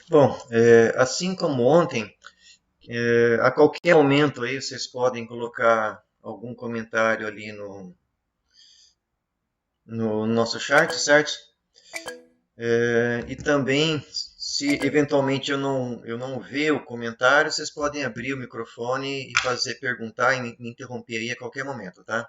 Bom, assim como ontem, a qualquer momento aí vocês podem colocar algum comentário ali no nosso chat, certo? E também, se eventualmente eu não ver o comentário, vocês podem abrir o microfone e perguntar e me interromper aí a qualquer momento, tá?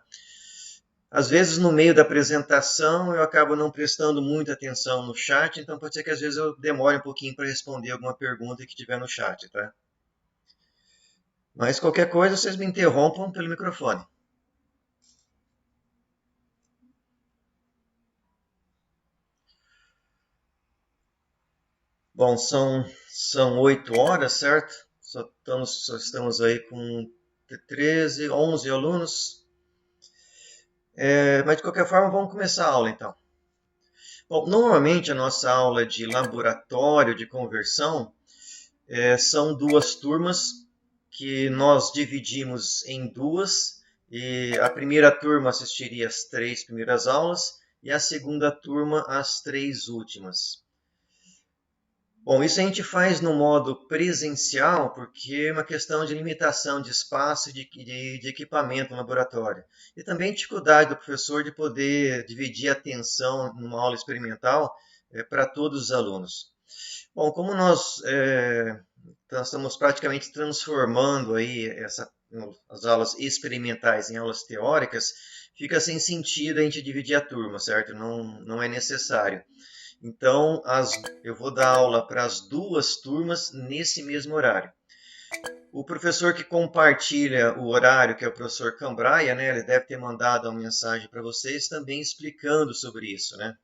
Às vezes, no meio da apresentação, eu acabo não prestando muita atenção no chat, então pode ser que às vezes eu demore um pouquinho para responder alguma pergunta que tiver no chat, tá? Mas qualquer coisa, vocês me interrompam pelo microfone. Bom, são 8 horas, certo? Só estamos aí com 13, 11 alunos. Mas de qualquer forma, vamos começar a aula então. Bom, normalmente a nossa aula de laboratório de conversão são duas turmas que nós dividimos em duas. E a primeira turma assistiria as 3 primeiras aulas e a segunda turma as 3 últimas. Bom, isso a gente faz no modo presencial porque é uma questão de limitação de espaço e de equipamento no laboratório. E também dificuldade do professor de poder dividir a atenção numa aula experimental para todos os alunos. Bom, como nós estamos praticamente transformando aí as aulas experimentais em aulas teóricas, fica sem sentido a gente dividir a turma, certo? Não é necessário. Então, eu vou dar aula para as duas turmas nesse mesmo horário. O professor que compartilha o horário, que é o professor Cambraia, né, ele deve ter mandado uma mensagem para vocês também explicando sobre isso, né?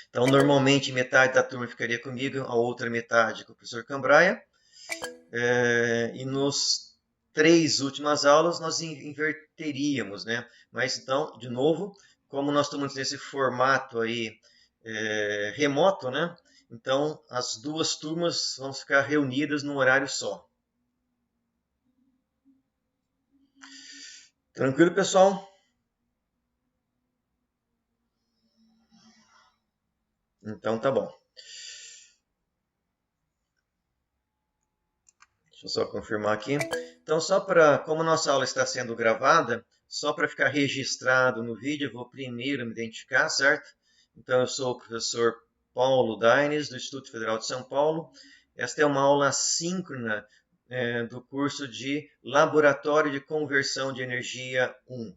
Então, normalmente, metade da turma ficaria comigo, a outra metade com o professor Cambraia. E nos 3 últimas aulas nós inverteríamos, né? Mas então, de novo, como nós estamos nesse formato aí remoto, né? Então, as duas turmas vão ficar reunidas num horário só. Tranquilo, pessoal? Então, tá bom. Deixa eu só confirmar aqui. Então, como a nossa aula está sendo gravada, só para ficar registrado no vídeo, eu vou primeiro me identificar, certo? Então, eu sou o professor Paulo Daines, do Instituto Federal de São Paulo. Esta é uma aula assíncrona do curso de Laboratório de Conversão de Energia 1.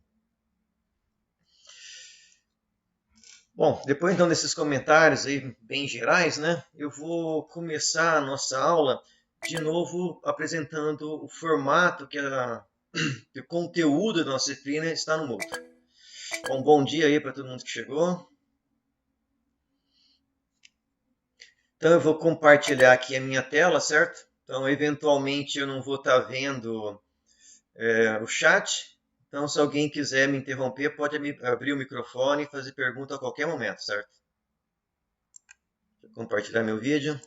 Bom, depois então desses comentários aí bem gerais, né, eu vou começar a nossa aula de novo apresentando o formato que o conteúdo da nossa disciplina está no Moodle. Bom dia aí para todo mundo que chegou. Então eu vou compartilhar aqui a minha tela, certo? Então eventualmente eu não vou estar vendo o chat. Então se alguém quiser me interromper, pode abrir o microfone e fazer pergunta a qualquer momento, certo? Vou compartilhar meu vídeo.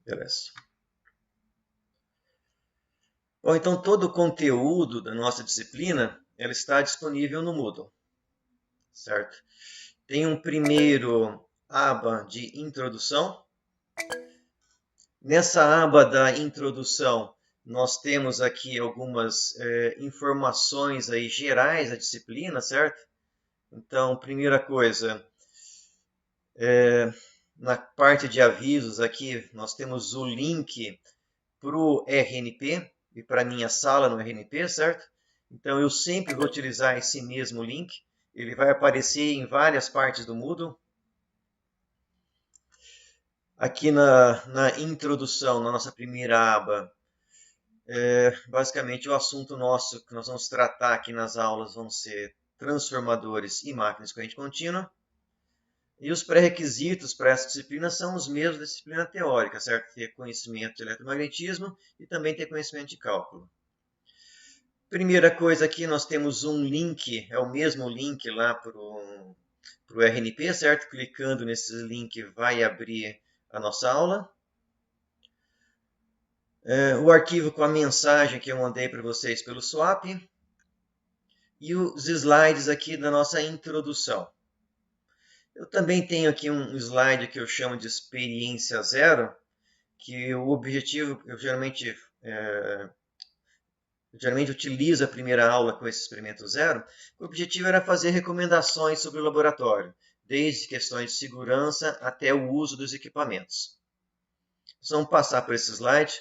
Beleza. Bom, então todo o conteúdo da nossa disciplina ela está disponível no Moodle, certo? Tem um primeiro aba de introdução. Nessa aba da introdução, nós temos aqui algumas informações aí gerais da disciplina, certo? Então, primeira coisa, na parte de avisos aqui, nós temos o link para o RNP e para a minha sala no RNP, certo? Então, eu sempre vou utilizar esse mesmo link. Ele vai aparecer em várias partes do Moodle. Aqui na introdução, na nossa primeira aba, basicamente o assunto nosso que nós vamos tratar aqui nas aulas vão ser transformadores e máquinas de corrente contínua. E os pré-requisitos para essa disciplina são os mesmos da disciplina teórica, certo? Ter conhecimento de eletromagnetismo e também ter conhecimento de cálculo. Primeira coisa aqui, nós temos um link, é o mesmo link lá para o RNP, certo? Clicando nesse link vai abrir a nossa aula. O arquivo com a mensagem que eu mandei para vocês pelo Swap. e os slides aqui da nossa introdução. Eu também tenho aqui um slide que eu chamo de experiência zero, que o objetivo, eu geralmente utilizo a primeira aula com esse experimento zero. O objetivo era fazer recomendações sobre o laboratório, desde questões de segurança até o uso dos equipamentos. Vamos passar por esse slide.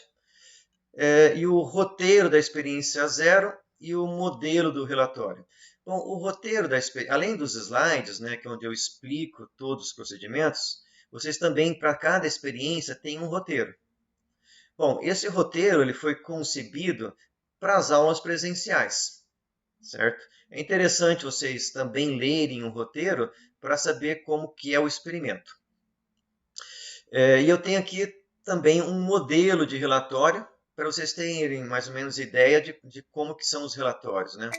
E o roteiro da experiência zero e o modelo do relatório. Bom, o roteiro da experiência, além dos slides, né, que é onde eu explico todos os procedimentos, vocês também, para cada experiência, têm um roteiro. Bom, esse roteiro ele foi concebido para as aulas presenciais, certo? É interessante vocês também lerem um roteiro para saber como que é o experimento. E eu tenho aqui também um modelo de relatório para vocês terem mais ou menos ideia de como que são os relatórios, né?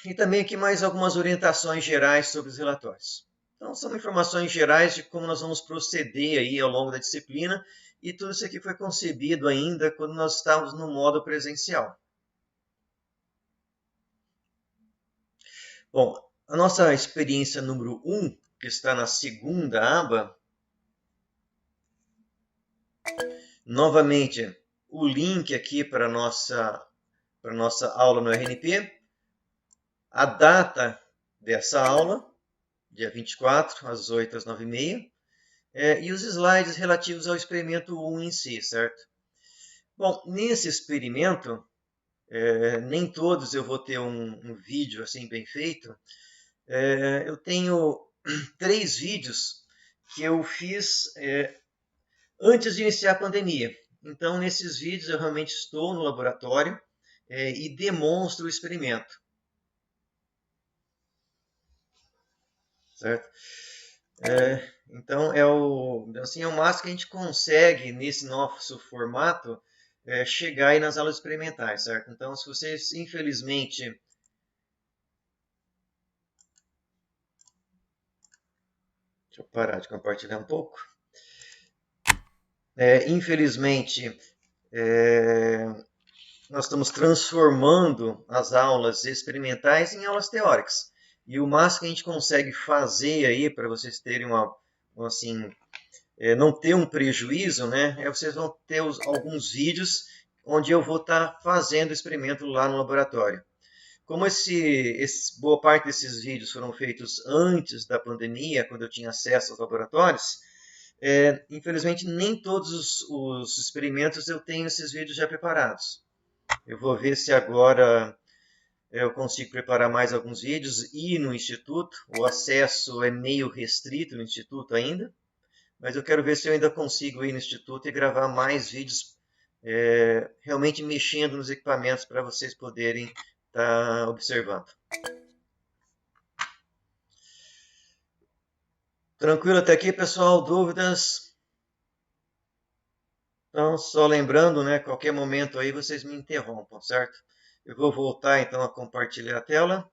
E também aqui mais algumas orientações gerais sobre os relatórios. Então, são informações gerais de como nós vamos proceder aí ao longo da disciplina, e tudo isso aqui foi concebido ainda quando nós estávamos no modo presencial. Bom, a nossa experiência número 1, que está na segunda aba, novamente, o link aqui para a nossa aula no RNP, a data dessa aula, dia 24, às 8 às 9h30, e os slides relativos ao experimento 1 em si, certo? Bom, nesse experimento, nem todos eu vou ter um vídeo assim bem feito. Eu tenho 3 vídeos que eu fiz antes de iniciar a pandemia. Então, nesses vídeos eu realmente estou no laboratório e demonstro o experimento. Certo? Então, é o máximo que a gente consegue nesse nosso formato chegar aí nas aulas experimentais, certo? Então, se vocês, infelizmente... Deixa eu parar de compartilhar um pouco. Infelizmente, nós estamos transformando as aulas experimentais em aulas teóricas. E o máximo que a gente consegue fazer aí, para vocês terem não ter um prejuízo, né? Vocês vão ter alguns vídeos onde eu vou estar fazendo o experimento lá no laboratório. Como boa parte desses vídeos foram feitos antes da pandemia, quando eu tinha acesso aos laboratórios, infelizmente nem todos os experimentos eu tenho esses vídeos já preparados. Eu vou ver se agora eu consigo preparar mais alguns vídeos e no Instituto. O acesso é meio restrito no Instituto ainda, mas eu quero ver se eu ainda consigo ir no Instituto e gravar mais vídeos realmente mexendo nos equipamentos para vocês poderem estar observando. Tranquilo até aqui, pessoal? Dúvidas? Então, só lembrando, né, qualquer momento aí vocês me interrompam, certo? Eu vou voltar então a compartilhar a tela.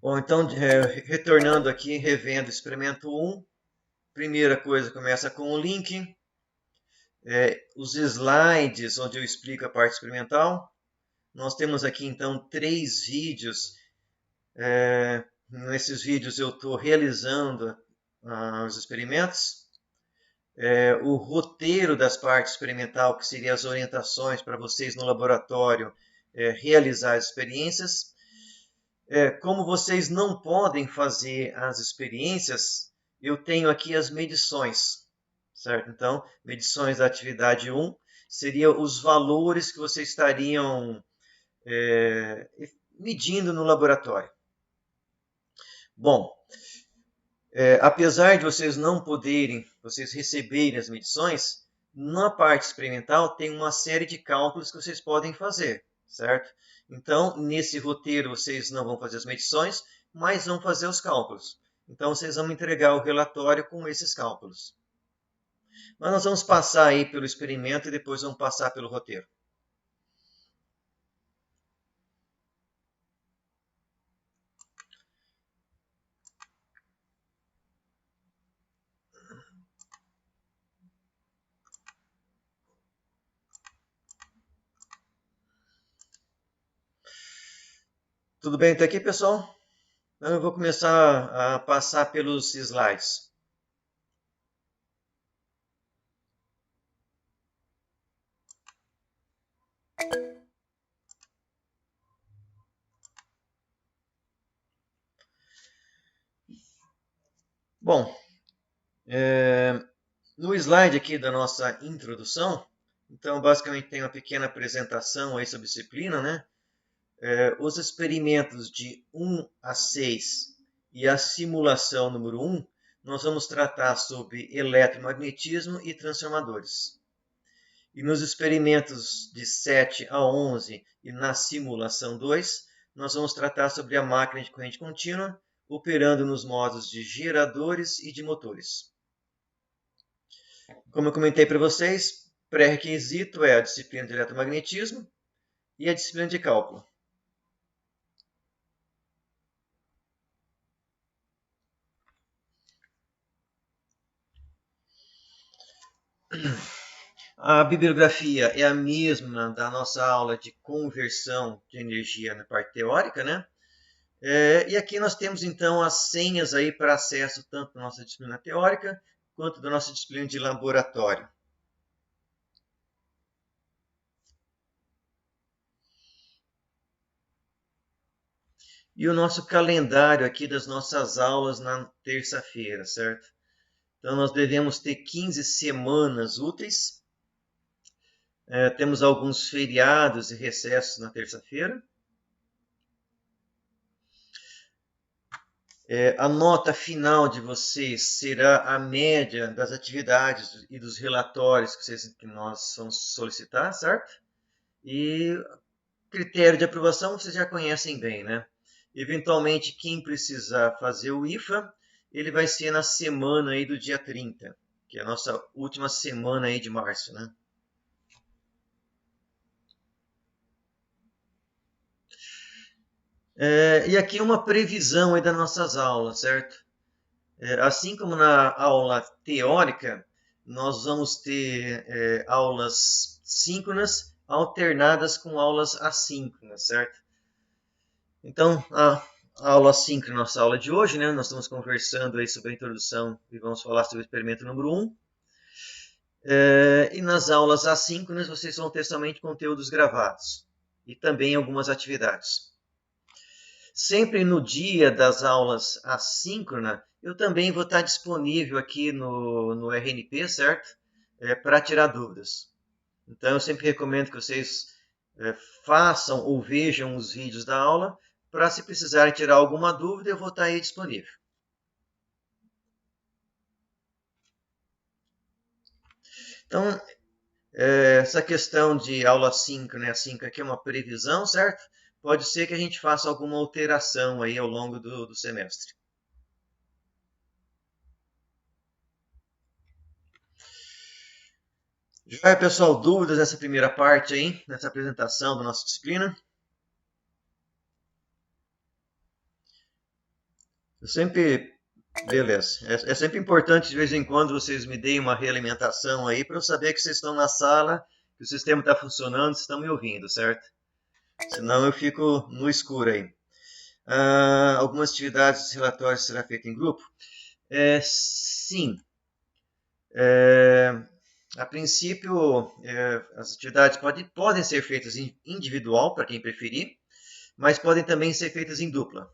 Bom, então, retornando aqui, revendo o experimento 1. Primeira coisa, começa com o link. Os slides, onde eu explico a parte experimental. Nós temos aqui, então, 3 vídeos. Nesses vídeos eu estou realizando os experimentos. O roteiro das partes experimental, que seria as orientações para vocês no laboratório realizar as experiências. Como vocês não podem fazer as experiências, eu tenho aqui as medições, certo? Então, medições da atividade 1 seriam os valores que vocês estariam medindo no laboratório. Bom, apesar de vocês não poderem, vocês receberem as medições, na parte experimental tem uma série de cálculos que vocês podem fazer, certo? Então, nesse roteiro vocês não vão fazer as medições, mas vão fazer os cálculos. Então, vocês vão entregar o relatório com esses cálculos. Mas nós vamos passar aí pelo experimento e depois vamos passar pelo roteiro. Tudo bem até aqui, pessoal? Então, eu vou começar a passar pelos slides. Bom, no slide aqui da nossa introdução, então basicamente tem uma pequena apresentação aí sobre a disciplina, né? Os experimentos de 1 a 6 e a simulação número 1, nós vamos tratar sobre eletromagnetismo e transformadores. E nos experimentos de 7 a 11 e na simulação 2, nós vamos tratar sobre a máquina de corrente contínua, operando nos modos de geradores e de motores. Como eu comentei para vocês, pré-requisito é a disciplina de eletromagnetismo e a disciplina de cálculo. A bibliografia é a mesma da nossa aula de conversão de energia na parte teórica, né? E aqui nós temos então as senhas aí para acesso tanto da nossa disciplina teórica quanto da nossa disciplina de laboratório. E o nosso calendário aqui das nossas aulas na terça-feira, certo? Então nós devemos ter 15 semanas úteis. Temos alguns feriados e recessos na terça-feira. A nota final de vocês será a média das atividades e dos relatórios que nós vamos solicitar, certo? E critério de aprovação vocês já conhecem bem, né? Eventualmente, quem precisar fazer o IFA, ele vai ser na semana aí do dia 30, que é a nossa última semana aí de março, né? E aqui uma previsão aí das nossas aulas, certo? Assim como na aula teórica, nós vamos ter aulas síncronas alternadas com aulas assíncronas, certo? Então, a aula síncrona, nossa aula de hoje, né? Nós estamos conversando aí sobre a introdução e vamos falar sobre o experimento número 1. E nas aulas assíncronas, vocês vão ter somente conteúdos gravados e também algumas atividades. Sempre no dia das aulas assíncronas, eu também vou estar disponível aqui no RNP, certo? Para tirar dúvidas. Então, eu sempre recomendo que vocês façam ou vejam os vídeos da aula, para se precisarem tirar alguma dúvida, eu vou estar aí disponível. Então, essa questão de aula síncrona e assíncrona aqui é uma previsão, certo? Pode ser que a gente faça alguma alteração aí ao longo do semestre. Já, pessoal, dúvidas nessa primeira parte aí, nessa apresentação da nossa disciplina? Beleza. É sempre importante, de vez em quando, vocês me deem uma realimentação aí, para eu saber que vocês estão na sala, que o sistema está funcionando, vocês estão me ouvindo, certo? Senão eu fico no escuro aí. Algumas atividades dos relatórios será feita em grupo? Sim. A princípio, as atividades podem ser feitas em individual, para quem preferir, mas podem também ser feitas em dupla.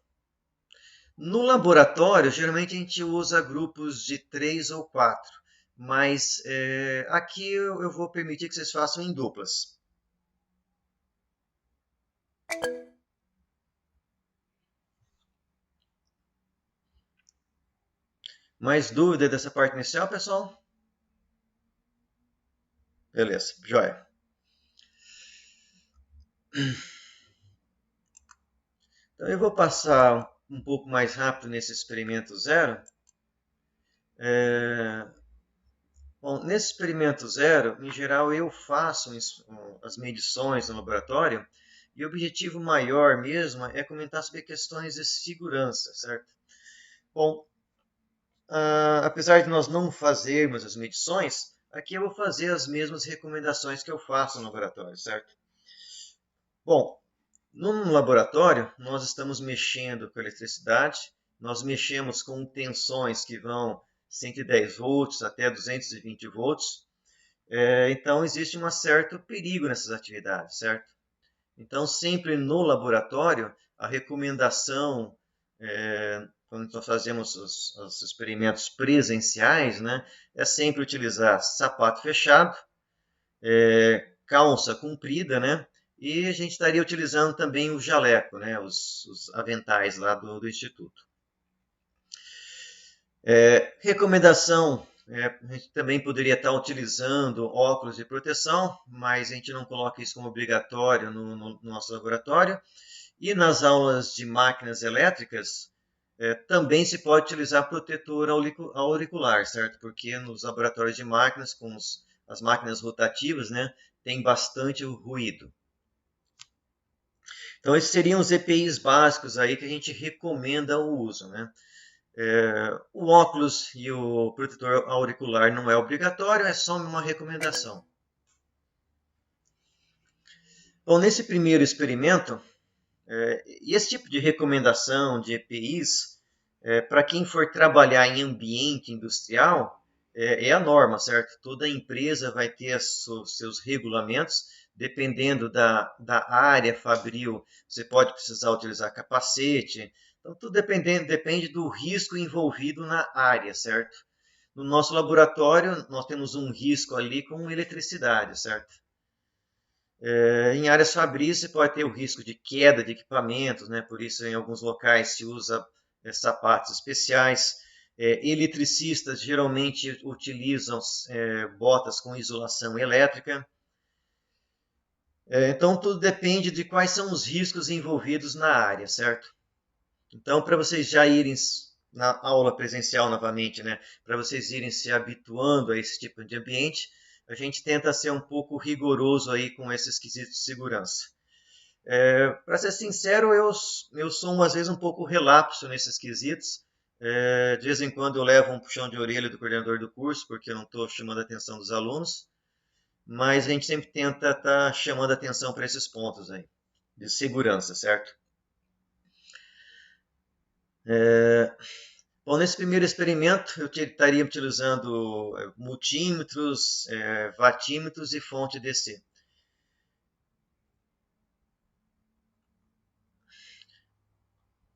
No laboratório, geralmente a gente usa grupos de 3 ou 4, mas aqui eu vou permitir que vocês façam em duplas. Mais dúvida dessa parte inicial, pessoal? Beleza, joia. Então eu vou passar um pouco mais rápido nesse experimento zero. Bom, nesse experimento zero, em geral, eu faço as medições no laboratório e o objetivo maior mesmo é comentar sobre questões de segurança, certo? Bom, apesar de nós não fazermos as medições, aqui eu vou fazer as mesmas recomendações que eu faço no laboratório, certo? Bom, No laboratório, nós estamos mexendo com eletricidade, nós mexemos com tensões que vão 110 volts até 220 volts, então existe um certo perigo nessas atividades, certo? Então, sempre no laboratório, a recomendação, quando nós fazemos os experimentos presenciais, né, é sempre utilizar sapato fechado, calça comprida, né? E a gente estaria utilizando também o jaleco, né? Os aventais lá do Instituto. Recomendação, a gente também poderia estar utilizando óculos de proteção, mas a gente não coloca isso como obrigatório no nosso laboratório. E nas aulas de máquinas elétricas, também se pode utilizar protetor auricular, certo? Porque nos laboratórios de máquinas, com as máquinas rotativas, né, tem bastante ruído. Então, esses seriam os EPIs básicos aí que a gente recomenda o uso, né? O óculos e o protetor auricular não é obrigatório, é só uma recomendação. Bom, nesse primeiro experimento, e esse tipo de recomendação de EPIs, para quem for trabalhar em ambiente industrial, é a norma, certo? Toda empresa vai ter seus regulamentos, dependendo da área fabril, você pode precisar utilizar capacete. Então, tudo depende do risco envolvido na área, certo? No nosso laboratório, nós temos um risco ali com eletricidade, certo? Em áreas fabris, você pode ter o risco de queda de equipamentos, né? Por isso, em alguns locais se usa sapatos especiais. Eletricistas geralmente utilizam botas com isolação elétrica. Então, tudo depende de quais são os riscos envolvidos na área, certo? Então, para vocês já irem na aula presencial novamente, né? Para vocês irem se habituando a esse tipo de ambiente, a gente tenta ser um pouco rigoroso aí com esses quesitos de segurança. Para ser sincero, eu sou às vezes um pouco relapso nesses quesitos. De vez em quando eu levo um puxão de orelha do coordenador do curso, porque eu não estou chamando a atenção dos alunos, mas a gente sempre tenta estar chamando a atenção para esses pontos aí, de segurança, certo? Bom, nesse primeiro experimento eu estaria utilizando multímetros, vatímetros e fonte DC.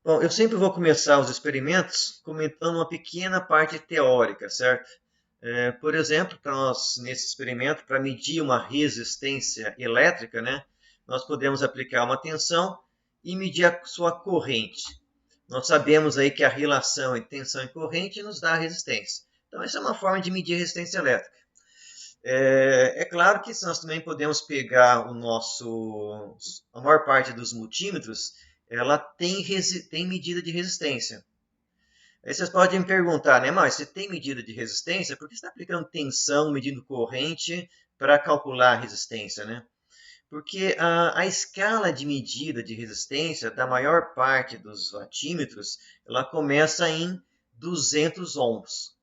Bom, eu sempre vou começar os experimentos comentando uma pequena parte teórica, certo? Por exemplo, nesse experimento, para medir uma resistência elétrica, né, nós podemos aplicar uma tensão e medir a sua corrente. Nós sabemos aí que a relação entre tensão e corrente nos dá a resistência. Então, essa é uma forma de medir a resistência elétrica. É claro que nós também podemos pegar a maior parte dos multímetros, ela tem medida de resistência. Aí vocês podem me perguntar, né, mas você tem medida de resistência? Por que você está aplicando tensão, medindo corrente para calcular a resistência, né? Porque a escala de medida de resistência da maior parte dos watímetros, ela começa em 200 ohms.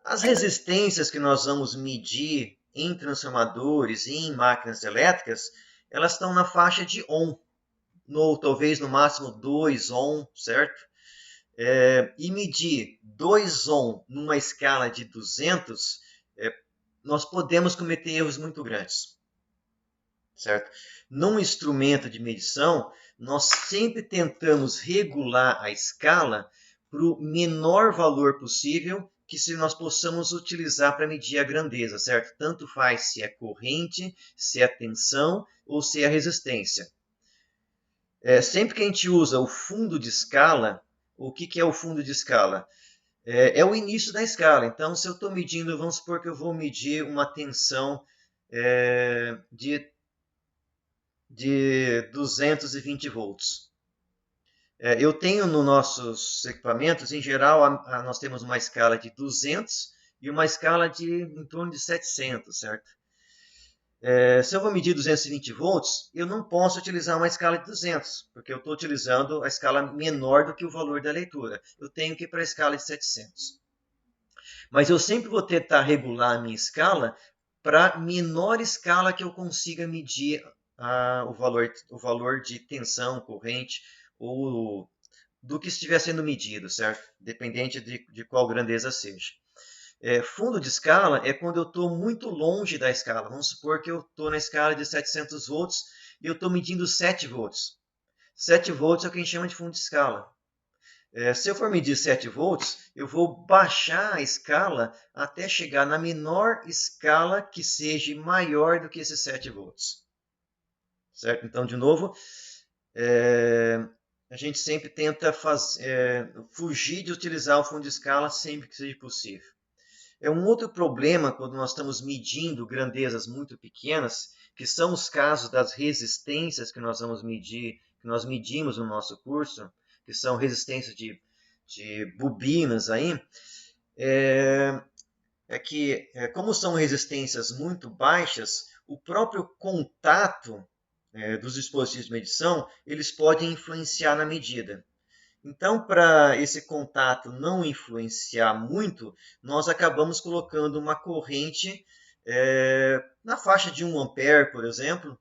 As resistências que nós vamos medir em transformadores e em máquinas elétricas, elas estão na faixa de ohm, talvez no máximo 2 ohm, certo? E medir 2 ohm numa escala de 200, nós podemos cometer erros muito grandes, certo? Num instrumento de medição, nós sempre tentamos regular a escala para o menor valor possível que se nós possamos utilizar para medir a grandeza, certo? Tanto faz se é corrente, se é tensão ou se é resistência. Sempre que a gente usa o fundo de escala, o que é o fundo de escala? É o início da escala. Então, se eu estou medindo, vamos supor que eu vou medir uma tensão de 220 volts. Eu tenho nos nossos equipamentos, em geral, nós temos uma escala de 200 e uma escala de em torno de 700, certo? Se eu vou medir 220 volts, eu não posso utilizar uma escala de 200, porque eu estou utilizando a escala menor do que o valor da leitura. Eu tenho que ir para a escala de 700. Mas eu sempre vou tentar regular a minha escala para a menor escala que eu consiga medir o valor de tensão, corrente ou do que estiver sendo medido, certo? Dependente de qual grandeza seja. Fundo de escala é quando eu estou muito longe da escala. Vamos supor que eu estou na escala de 700 volts e eu estou medindo 7 volts. 7 volts é o que a gente chama de fundo de escala. Se eu for medir 7 volts, eu vou baixar a escala até chegar na menor escala que seja maior do que esses 7 volts. Certo? Então, de novo, a gente sempre tenta fugir de utilizar o fundo de escala sempre que seja possível. Um outro problema quando nós estamos medindo grandezas muito pequenas, que são os casos das resistências que nós vamos medir, que nós medimos no nosso curso, que são resistências de bobinas aí, que como são resistências muito baixas, o próprio contato dos dispositivos de medição, eles podem influenciar na medida. Então, para esse contato não influenciar muito, nós acabamos colocando uma corrente na faixa de 1 ampere, por exemplo,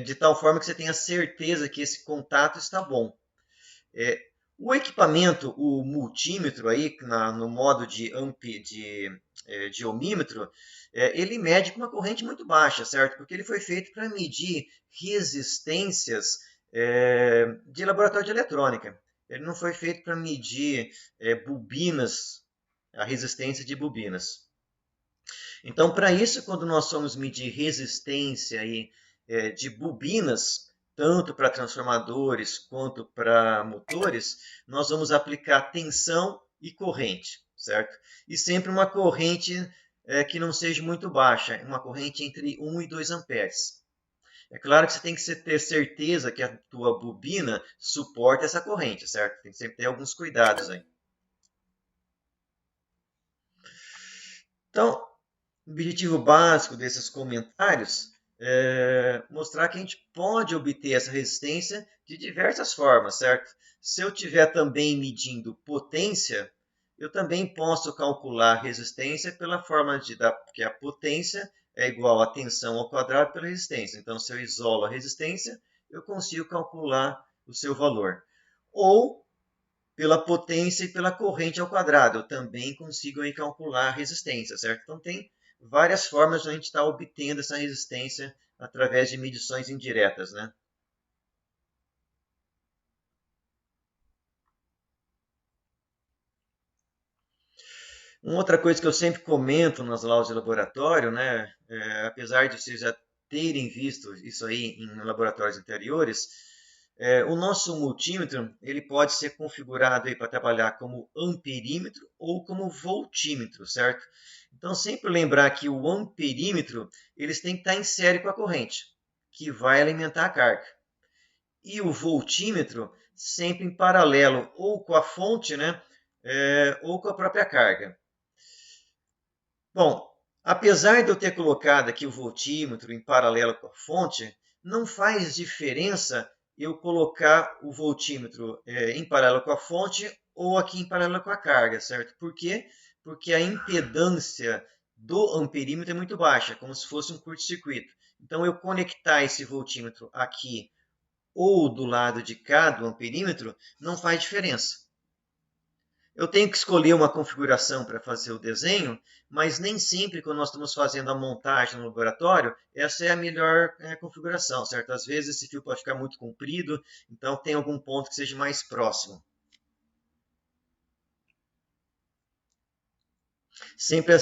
de tal forma que você tenha certeza que esse contato está bom. O equipamento, o multímetro, aí, no modo de ohmímetro, ele mede com uma corrente muito baixa, certo? Porque ele foi feito para medir resistências de laboratório de eletrônica. Ele não foi feito para medir bobinas, a resistência de bobinas. Então, para isso, quando nós formos medir resistência aí, de bobinas, tanto para transformadores quanto para motores, nós vamos aplicar tensão e corrente, certo? E sempre uma corrente que não seja muito baixa, uma corrente entre 1 e 2 amperes. É claro que você tem que ter certeza que a tua bobina suporta essa corrente, certo? Tem que sempre ter alguns cuidados aí. Então, o objetivo básico desses comentários é mostrar que a gente pode obter essa resistência de diversas formas, certo? Se eu estiver também medindo potência, eu também posso calcular a resistência pela forma que a potência é igual a tensão ao quadrado pela resistência. Então, se eu isolo a resistência, eu consigo calcular o seu valor. Ou pela potência e pela corrente ao quadrado, eu também consigo aí calcular a resistência, certo? Então, tem várias formas de a gente estar obtendo essa resistência através de medições indiretas, né? Uma outra coisa que eu sempre comento nas aulas de laboratório, né, apesar de vocês já terem visto isso aí em laboratórios anteriores, o nosso multímetro ele pode ser configurado para trabalhar como amperímetro ou como voltímetro, certo? Então, sempre lembrar que o amperímetro eles têm que estar em série com a corrente, que vai alimentar a carga. E o voltímetro sempre em paralelo ou com a fonte, né, ou com a própria carga. Bom, apesar de eu ter colocado aqui o voltímetro em paralelo com a fonte, não faz diferença eu colocar o voltímetro em paralelo com a fonte ou aqui em paralelo com a carga, certo? Por quê? Porque a impedância do amperímetro é muito baixa, como se fosse um curto-circuito. Então, eu conectar esse voltímetro aqui ou do lado de cá do amperímetro não faz diferença. Eu tenho que escolher uma configuração para fazer o desenho, mas nem sempre quando nós estamos fazendo a montagem no laboratório, essa é a melhor configuração, certo? Às vezes esse fio pode ficar muito comprido, então tem algum ponto que seja mais próximo. Sempre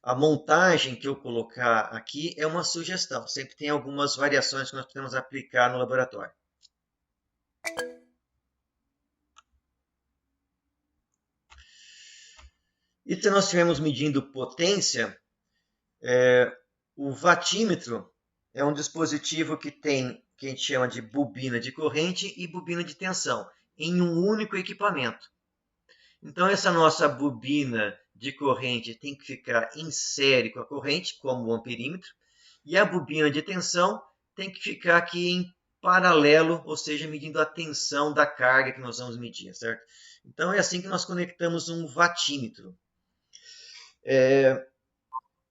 a montagem que eu colocar aqui é uma sugestão. Sempre tem algumas variações que nós podemos aplicar no laboratório. E se nós estivermos medindo potência, o watímetro é um dispositivo que tem que a gente chama de bobina de corrente e bobina de tensão em um único equipamento. Então, essa nossa bobina de corrente tem que ficar em série com a corrente, como o amperímetro, e a bobina de tensão tem que ficar aqui em paralelo, ou seja, medindo a tensão da carga que nós vamos medir, certo? Então, é assim que nós conectamos um watímetro.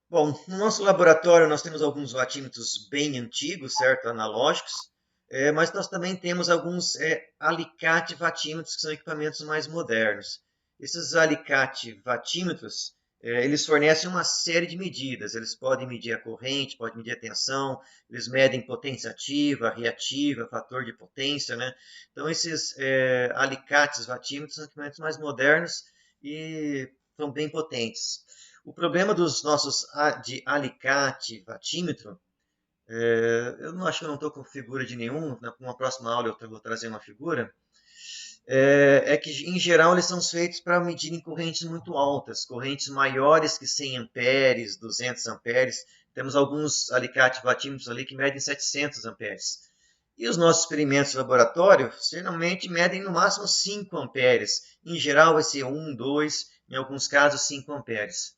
Bom, no nosso laboratório nós temos alguns vatímetros bem antigos, certo? Analógicos, mas nós também temos alguns alicate vatímetros, que são equipamentos mais modernos. Esses alicate vatímetros, eles fornecem uma série de medidas. Eles podem medir a corrente, podem medir a tensão, eles medem potência ativa, reativa, fator de potência, né? Então, esses alicates vatímetros são equipamentos mais modernos e são bem potentes. O problema dos nossos de alicate, vatímetro, eu não acho que eu não estou com figura de nenhum, numa próxima aula eu vou trazer uma figura, que em geral eles são feitos para medirem correntes muito altas, correntes maiores que 100 amperes, 200 amperes. Temos alguns alicate vatímetros ali que medem 700 amperes. E os nossos experimentos de laboratório geralmente medem no máximo 5 amperes. Em geral vai ser 1, 2, em alguns casos 5 amperes.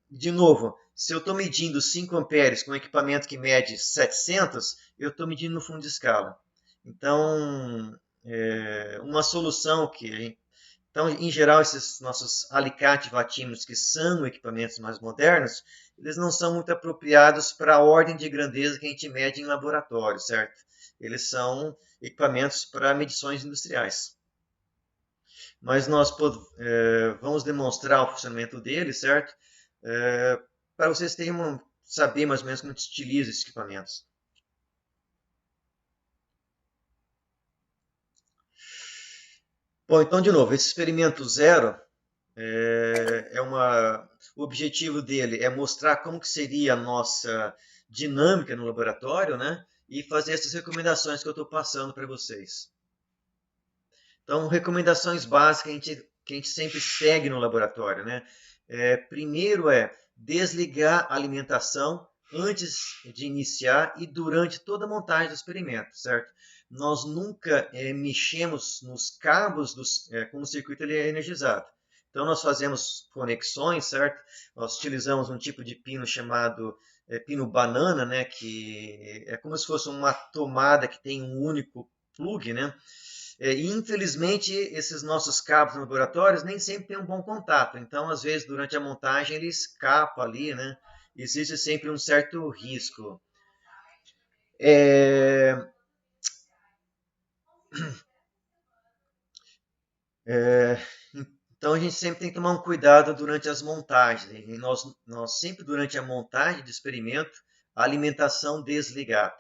De novo, se eu estou medindo 5 amperes com um equipamento que mede 700, eu estou medindo no fundo de escala. Então, uma solução que... Então, em geral, esses nossos alicate vatímetros, que são equipamentos mais modernos, eles não são muito apropriados para a ordem de grandeza que a gente mede em laboratório, certo? Eles são equipamentos para medições industriais. Mas nós vamos demonstrar o funcionamento dele, certo? Para vocês terem saber mais ou menos como a gente utiliza esses equipamentos. Bom, então, de novo, esse experimento zero o objetivo dele é mostrar como que seria a nossa dinâmica no laboratório, né? E fazer essas recomendações que eu estou passando para vocês. Então, recomendações básicas que a gente sempre segue no laboratório, né? Primeiro desligar a alimentação antes de iniciar e durante toda a montagem do experimento, certo? Nós nunca mexemos nos cabos quando o circuito ele é energizado. Então, nós fazemos conexões, certo? Nós utilizamos um tipo de pino chamado pino banana, né? Que é como se fosse uma tomada que tem um único plug, né? E, infelizmente, esses nossos cabos no laboratório nem sempre têm um bom contato. Então, às vezes, durante a montagem, ele escapa ali, né? Existe sempre um certo risco. É, é, então, a gente sempre tem que tomar um cuidado durante as montagens. E nós sempre, durante a montagem de experimento, a alimentação desligada.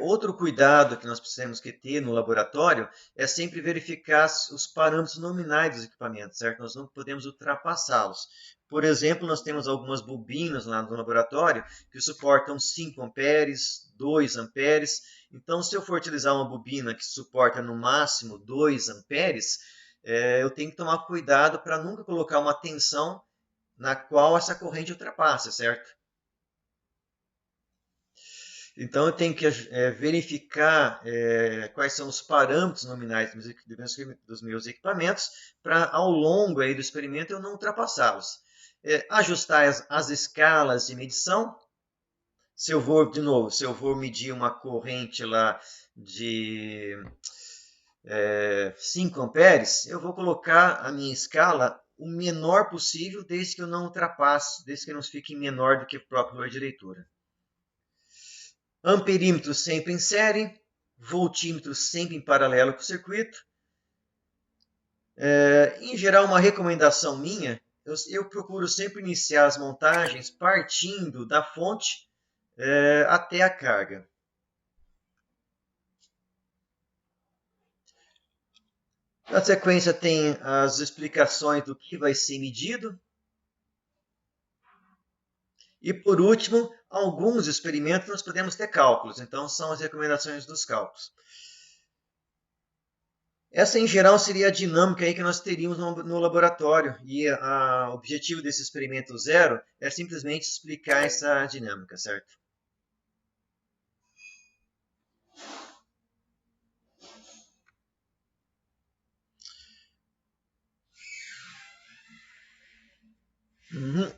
Outro cuidado que nós precisamos ter no laboratório é sempre verificar os parâmetros nominais dos equipamentos, certo? Nós não podemos ultrapassá-los. Por exemplo, nós temos algumas bobinas lá no laboratório que suportam 5 amperes, 2 amperes. Então, se eu for utilizar uma bobina que suporta no máximo 2 amperes, eu tenho que tomar cuidado para nunca colocar uma tensão na qual essa corrente ultrapassa, certo? Então, eu tenho que verificar quais são os parâmetros nominais dos meus equipamentos para, ao longo aí do experimento, eu não ultrapassá-los. Ajustar as escalas de medição. Se eu vou, de novo, se eu vou medir uma corrente lá de 5 amperes, eu vou colocar a minha escala o menor possível, desde que eu não ultrapasse, desde que eu não fique menor do que o próprio valor de leitura. Amperímetro sempre em série, voltímetro sempre em paralelo com o circuito. Em geral, uma recomendação minha, eu procuro sempre iniciar as montagens partindo da fonte até a carga. Na sequência tem as explicações do que vai ser medido. E por último, alguns experimentos nós podemos ter cálculos, então são as recomendações dos cálculos. Essa, em geral, seria a dinâmica aí que nós teríamos no laboratório. E o objetivo desse experimento zero é simplesmente explicar essa dinâmica, certo? Uhum.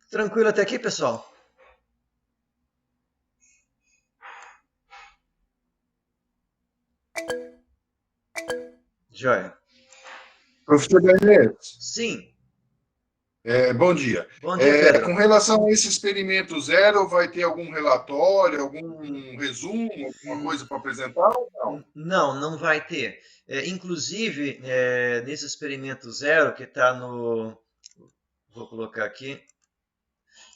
Tranquilo até aqui, pessoal? Joia. Professor Daniel, Sim. Bom dia. Bom dia, Pedro. Com relação a esse experimento zero, vai ter algum relatório, algum resumo, alguma Hum, coisa para apresentar ou não? Não, não vai ter. Inclusive, nesse experimento zero que está no. Vou colocar aqui.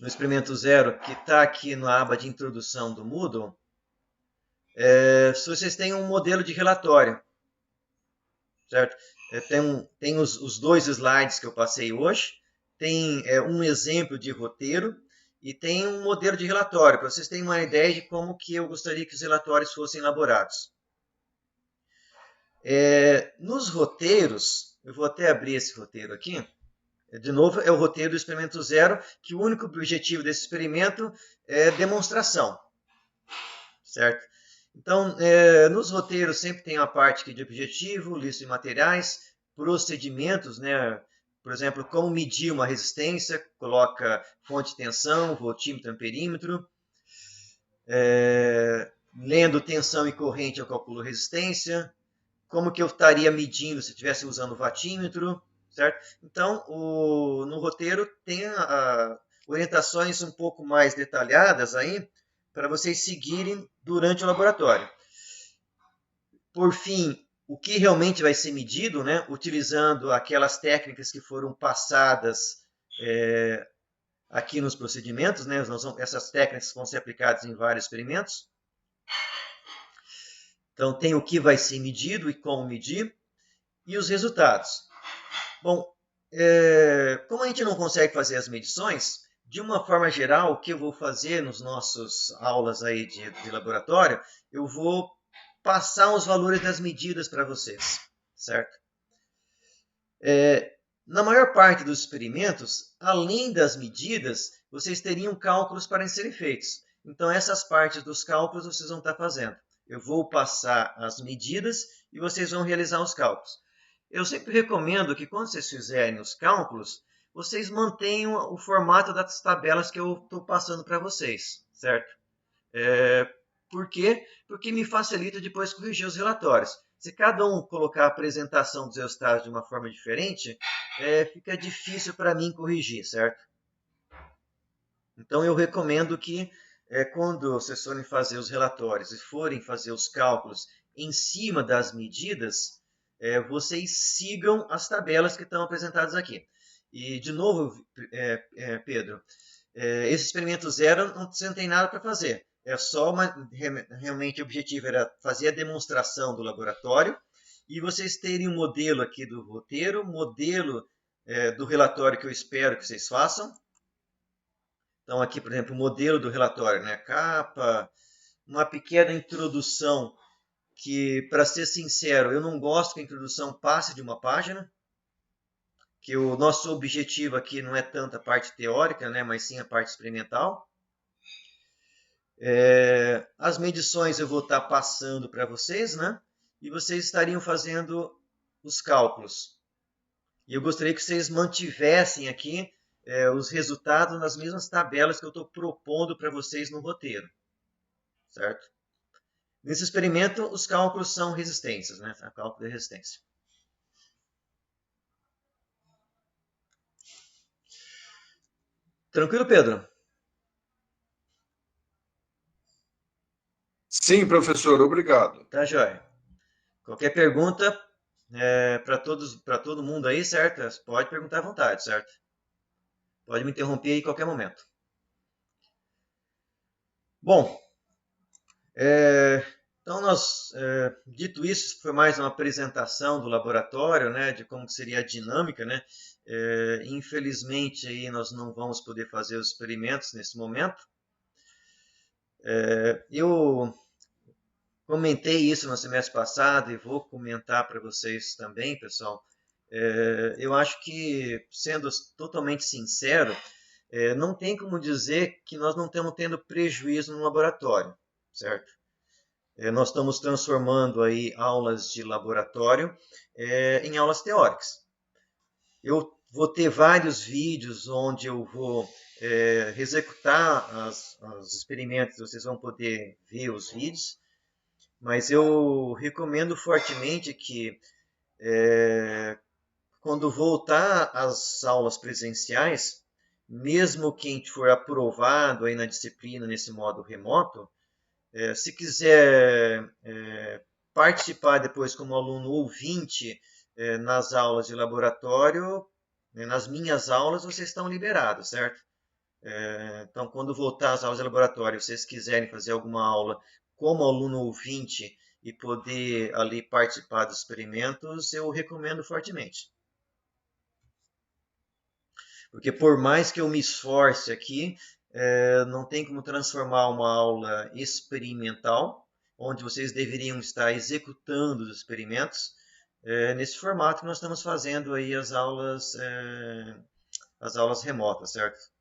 No experimento zero, que está aqui na aba de introdução do Moodle, se vocês têm um modelo de relatório, certo? Tem os dois slides que eu passei hoje, tem um exemplo de roteiro e tem um modelo de relatório, para vocês terem uma ideia de como que eu gostaria que os relatórios fossem elaborados. Nos roteiros, eu vou até abrir esse roteiro aqui. De novo, é o roteiro do experimento zero, que o único objetivo desse experimento é demonstração, certo? Então, nos roteiros sempre tem a parte aqui de objetivo, lista de materiais, procedimentos, né? Por exemplo, como medir uma resistência, coloca fonte de tensão, voltímetro, amperímetro. Lendo tensão e corrente, eu calculo resistência. Como que eu estaria medindo se estivesse usando o vatímetro, certo? Então, no roteiro tem orientações um pouco mais detalhadas aí para vocês seguirem durante o laboratório. Por fim, o que realmente vai ser medido, né? Utilizando aquelas técnicas que foram passadas aqui nos procedimentos, né? Essas técnicas vão ser aplicadas em vários experimentos. Então, tem o que vai ser medido e como medir e os resultados. Bom, como a gente não consegue fazer as medições, de uma forma geral, o que eu vou fazer nos nossos aulas aí de laboratório, eu vou passar os valores das medidas para vocês, certo? Na maior parte dos experimentos, além das medidas, vocês teriam cálculos para serem feitos. Então, essas partes dos cálculos vocês vão estar fazendo. Eu vou passar as medidas e vocês vão realizar os cálculos. Eu sempre recomendo que quando vocês fizerem os cálculos, vocês mantenham o formato das tabelas que eu estou passando para vocês, certo? Por quê? Porque me facilita depois corrigir os relatórios. Se cada um colocar a apresentação dos resultados de uma forma diferente, fica difícil para mim corrigir, certo? Então eu recomendo que quando vocês forem fazer os relatórios e forem fazer os cálculos em cima das medidas, vocês sigam as tabelas que estão apresentadas aqui. E, de novo, Pedro, esse experimento zero você não tem nada para fazer. É só realmente o objetivo era fazer a demonstração do laboratório e vocês terem um modelo aqui do roteiro, modelo do relatório que eu espero que vocês façam. Então, aqui, por exemplo, o modelo do relatório, né? Capa, uma pequena introdução que, para ser sincero, eu não gosto que a introdução passe de uma página, que o nosso objetivo aqui não é tanto a parte teórica, né? Mas sim a parte experimental. As medições eu vou estar passando para vocês, né? E vocês estariam fazendo os cálculos. E eu gostaria que vocês mantivessem aqui os resultados nas mesmas tabelas que eu estou propondo para vocês no roteiro, certo? Nesse experimento, os cálculos são resistências, né? O cálculo de resistência. Tranquilo, Pedro? Sim, professor, obrigado. Tá, joia. Qualquer pergunta para todo mundo aí, certo? Pode perguntar à vontade, certo? Pode me interromper aí em qualquer momento. Bom, então dito isso, foi mais uma apresentação do laboratório, né, de como seria a dinâmica, né? Infelizmente aí nós não vamos poder fazer os experimentos nesse momento. Eu comentei isso no semestre passado e vou comentar para vocês também, pessoal. Eu acho que, sendo totalmente sincero, não tem como dizer que nós não estamos tendo prejuízo no laboratório, certo? Nós estamos transformando aí aulas de laboratório em aulas teóricas. Eu vou ter vários vídeos onde eu vou executar os experimentos, vocês vão poder ver os vídeos, mas eu recomendo fortemente que quando voltar às aulas presenciais, mesmo quem for aprovado aí na disciplina nesse modo remoto, se quiser participar depois como aluno ouvinte nas aulas de laboratório, nas minhas aulas, vocês estão liberados, certo? Então, quando voltar às aulas de laboratório, se vocês quiserem fazer alguma aula como aluno ouvinte e poder ali participar dos experimentos, eu recomendo fortemente. Porque por mais que eu me esforce aqui, não tem como transformar uma aula experimental, onde vocês deveriam estar executando os experimentos, nesse formato que nós estamos fazendo aí as aulas remotas, certo?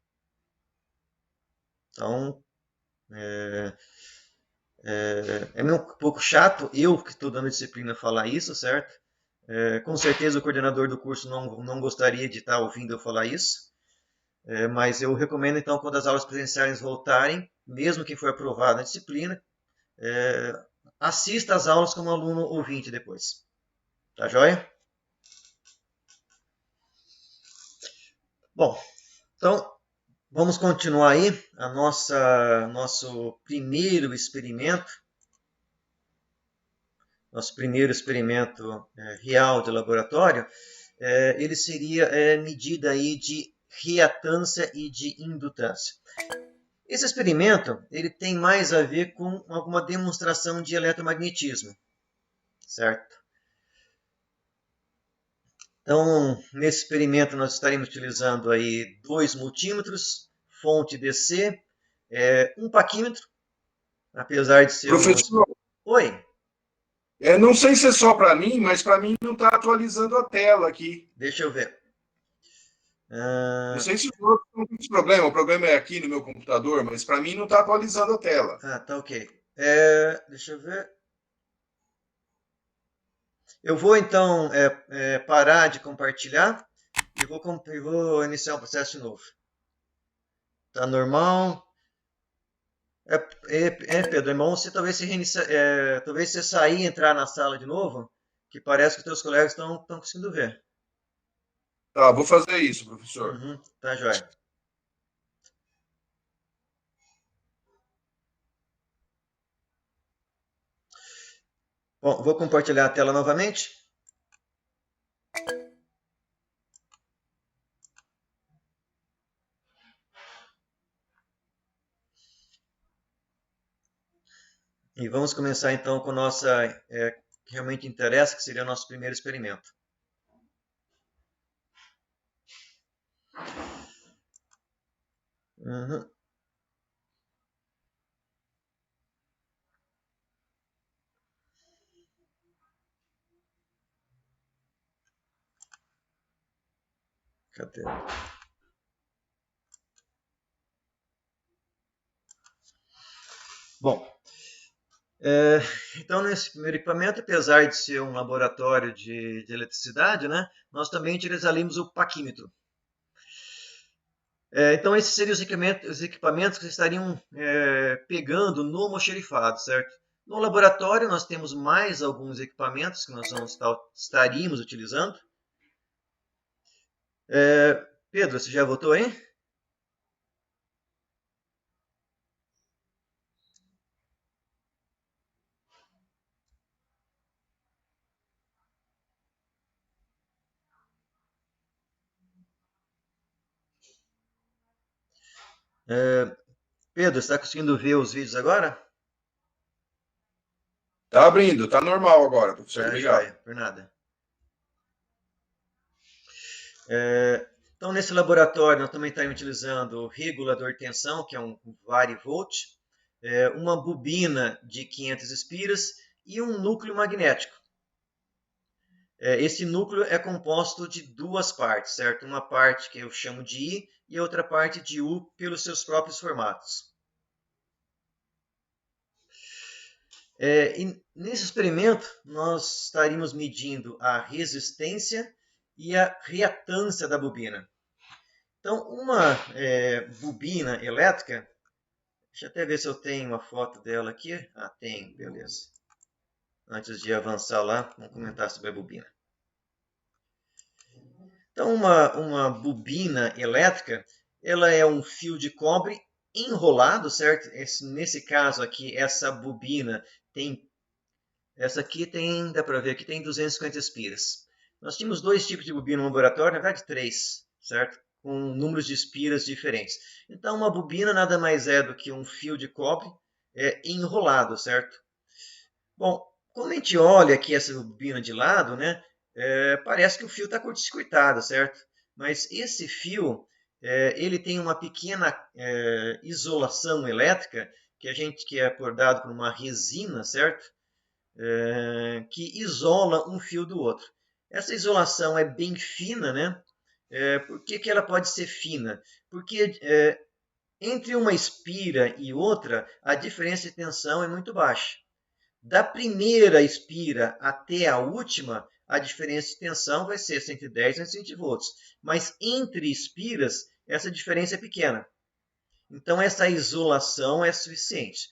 Então, é um pouco chato eu que estou dando disciplina falar isso, certo? Com certeza o coordenador do curso não gostaria de estar ouvindo eu falar isso, mas eu recomendo então quando as aulas presenciais voltarem, mesmo quem for aprovado na disciplina, assista às aulas como aluno ouvinte depois. Tá joia? Bom, então vamos continuar aí nosso primeiro experimento. Nosso primeiro experimento real de laboratório, ele seria medida aí de reatância e de indutância. Esse experimento ele tem mais a ver com alguma demonstração de eletromagnetismo, certo? Então, nesse experimento nós estaremos utilizando aí 2 multímetros, fonte DC, um paquímetro, apesar de ser Professor, Oi. não sei se é só para mim, mas para mim não está atualizando a tela aqui. Deixa eu ver. Não sei se o outro não tem problema, o problema é aqui no meu computador, mas para mim não está atualizando a tela. Tá ok. Deixa eu ver. Eu vou então parar de compartilhar e vou iniciar o processo de novo. Tá normal. Pedro, é bom você talvez se reiniciar, talvez você sair e entrar na sala de novo, que parece que os teus colegas estão conseguindo ver. Tá, vou fazer isso, professor. Uhum, tá joia. Bom, vou compartilhar a tela novamente. E vamos começar então com a nossa, que realmente interessa, que seria o nosso primeiro experimento. Uhum. Cadê? Bom, então nesse primeiro equipamento, apesar de ser um laboratório de eletricidade, né, nós também utilizaremos o paquímetro. Então esses seriam os equipamentos que estariam pegando no almoxerifado, certo? No laboratório nós temos mais alguns equipamentos que nós estaríamos utilizando. Pedro, você já voltou aí? Pedro, você está conseguindo ver os vídeos agora? Tá abrindo, tá normal agora, professor. Tá Obrigado. joia, por nada. Então, nesse laboratório, nós também estamos utilizando o regulador de tensão, que é um varivolt, uma bobina de 500 espiras e um núcleo magnético. Esse núcleo é composto de 2 partes, certo? Uma parte que eu chamo de I e outra parte de U pelos seus próprios formatos. E nesse experimento, nós estaríamos medindo a resistência e a reatância da bobina. Então, uma bobina elétrica, deixa eu até ver se eu tenho uma foto dela aqui. Tenho, beleza. Antes de avançar lá, vamos comentar sobre a bobina. Então, uma bobina elétrica, ela é um fio de cobre enrolado, certo? Nesse caso aqui, essa bobina tem, essa aqui tem, dá para ver aqui, tem 250 espiras. Nós tínhamos dois tipos de bobina no laboratório, na verdade três, certo? Com números de espiras diferentes. Então, uma bobina nada mais é do que um fio de cobre enrolado, certo? Bom, quando a gente olha aqui essa bobina de lado, né, parece que o fio está curto-circuitado, certo? Mas esse fio, ele tem uma pequena isolação elétrica que é acordado por uma resina, certo? Que isola um fio do outro. Essa isolação é bem fina, né? Por que ela pode ser fina? Porque entre uma espira e outra, a diferença de tensão é muito baixa. Da primeira espira até a última, a diferença de tensão vai ser 110 a 120 volts. Mas entre espiras, essa diferença é pequena. Então, essa isolação é suficiente.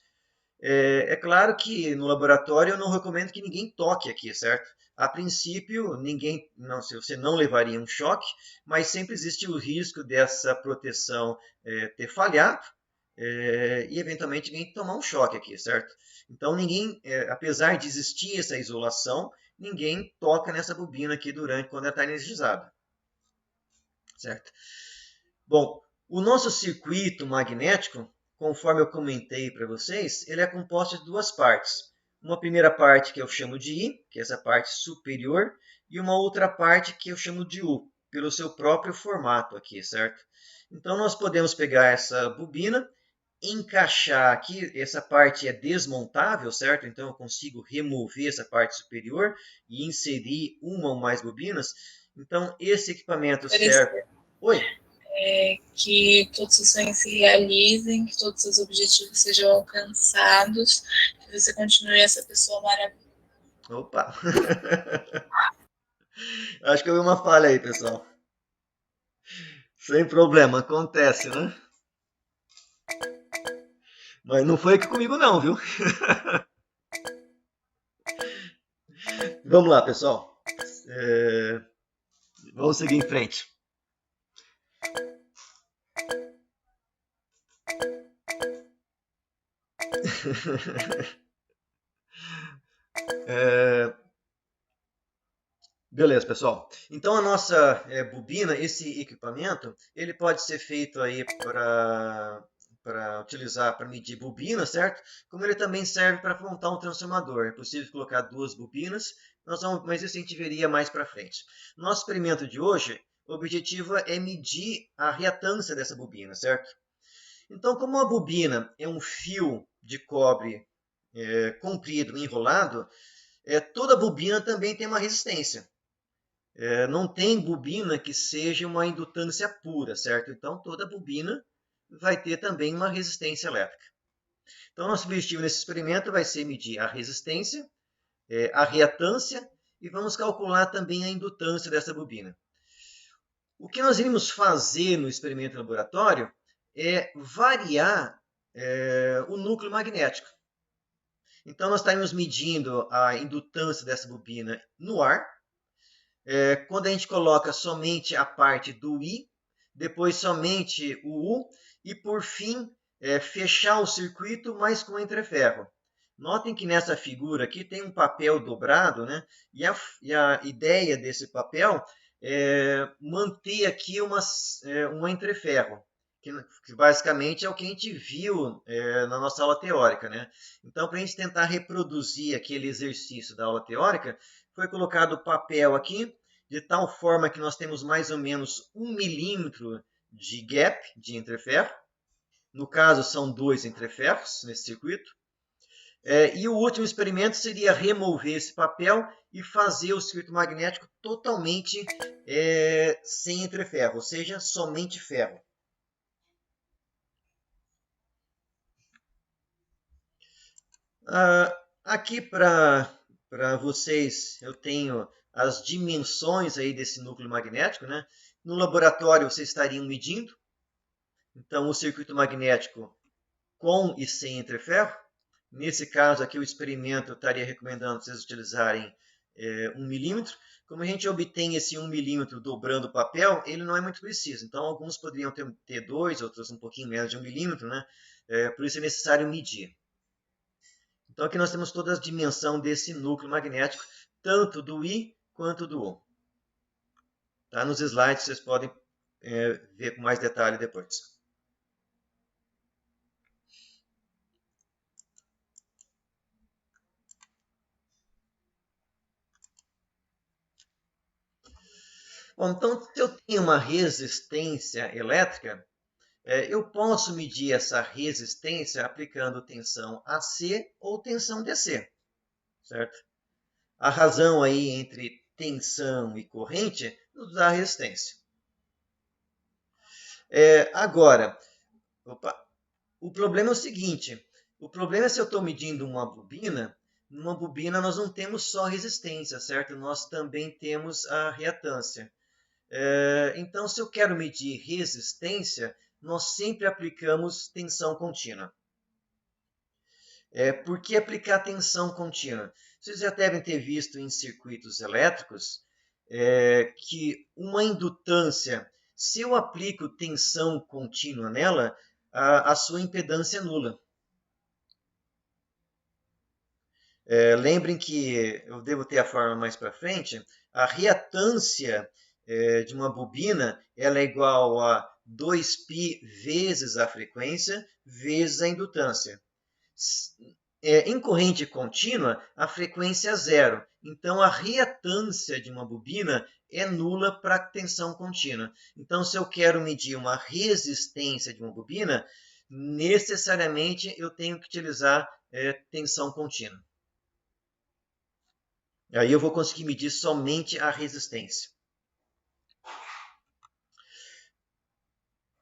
É claro que no laboratório eu não recomendo que ninguém toque aqui, certo? A princípio, você não levaria um choque, mas sempre existe o risco dessa proteção ter falhado e eventualmente alguém tomar um choque aqui, certo? Então ninguém, apesar de existir essa isolação, ninguém toca nessa bobina aqui quando ela está energizada, certo? Bom, o nosso circuito magnético, conforme eu comentei para vocês, ele é composto de duas partes. Uma primeira parte que eu chamo de I, que é essa parte superior, e uma outra parte que eu chamo de U, pelo seu próprio formato aqui, certo? Então nós podemos pegar essa bobina, encaixar aqui, essa parte é desmontável, certo? Então eu consigo remover essa parte superior e inserir uma ou mais bobinas. Então esse equipamento serve... Oi? Que todos os sonhos se realizem, que todos os objetivos sejam alcançados, que você continue essa pessoa maravilhosa. Opa! Acho que eu vi uma falha aí, pessoal. Sem problema, acontece, né? Mas não foi aqui comigo não, viu? Vamos lá, pessoal. Vamos seguir em frente. Beleza, pessoal. Então a nossa bobina, esse equipamento, ele pode ser feito aí para utilizar para medir bobina, certo? Como ele também serve para montar um transformador. É possível colocar duas bobinas, mas isso a gente veria mais para frente. Nosso experimento de hoje, o objetivo é medir a reatância dessa bobina, certo? Então, como a bobina é um fio de cobre comprido, enrolado, toda bobina também tem uma resistência. Não tem bobina que seja uma indutância pura, certo? Então, toda bobina vai ter também uma resistência elétrica. Então, nosso objetivo nesse experimento vai ser medir a resistência, a reatância e vamos calcular também a indutância dessa bobina. O que nós iremos fazer no experimento laboratório é variar o núcleo magnético. Então, nós estaremos medindo a indutância dessa bobina no ar. Quando a gente coloca somente a parte do I, depois somente o U, e por fim, fechar o circuito, mas com entreferro. Notem que nessa figura aqui tem um papel dobrado, né? E a ideia desse papel é manter aqui um entreferro, que basicamente é o que a gente viu na nossa aula teórica, né? Então, para a gente tentar reproduzir aquele exercício da aula teórica, foi colocado papel aqui, de tal forma que nós temos mais ou menos 1 milímetro de gap, de entreferro. No caso, são 2 entreferros nesse circuito. E o último experimento seria remover esse papel e fazer o circuito magnético totalmente sem entreferro, ou seja, somente ferro. Aqui para vocês eu tenho as dimensões aí desse núcleo magnético, né? No laboratório vocês estariam medindo. Então o circuito magnético com e sem entreferro. Nesse caso aqui o experimento eu estaria recomendando vocês utilizarem 1 milímetro. Como a gente obtém esse 1 milímetro dobrando o papel, ele não é muito preciso. Então, alguns poderiam ter 2, outros um pouquinho menos de 1 milímetro, né? Por isso é necessário medir. Então, aqui nós temos toda a dimensão desse núcleo magnético, tanto do I quanto do O. Tá? Nos slides vocês podem ver com mais detalhe depois. Bom, então, se eu tenho uma resistência elétrica, eu posso medir essa resistência aplicando tensão AC ou tensão DC, certo? A razão aí entre tensão e corrente nos dá a resistência. Agora, o problema é o seguinte, o problema é se eu estou medindo uma bobina, numa bobina nós não temos só resistência, certo? Nós também temos a reatância. Então, se eu quero medir resistência, nós sempre aplicamos tensão contínua. Por que aplicar tensão contínua? Vocês já devem ter visto em circuitos elétricos que uma indutância, se eu aplico tensão contínua nela, a sua impedância é nula. Lembrem que, eu devo ter a fórmula mais para frente, a reatância de uma bobina ela é igual a 2π vezes a frequência vezes a indutância. Em corrente contínua, a frequência é zero. Então, a reatância de uma bobina é nula para tensão contínua. Então, se eu quero medir uma resistência de uma bobina, necessariamente eu tenho que utilizar tensão contínua. Aí eu vou conseguir medir somente a resistência.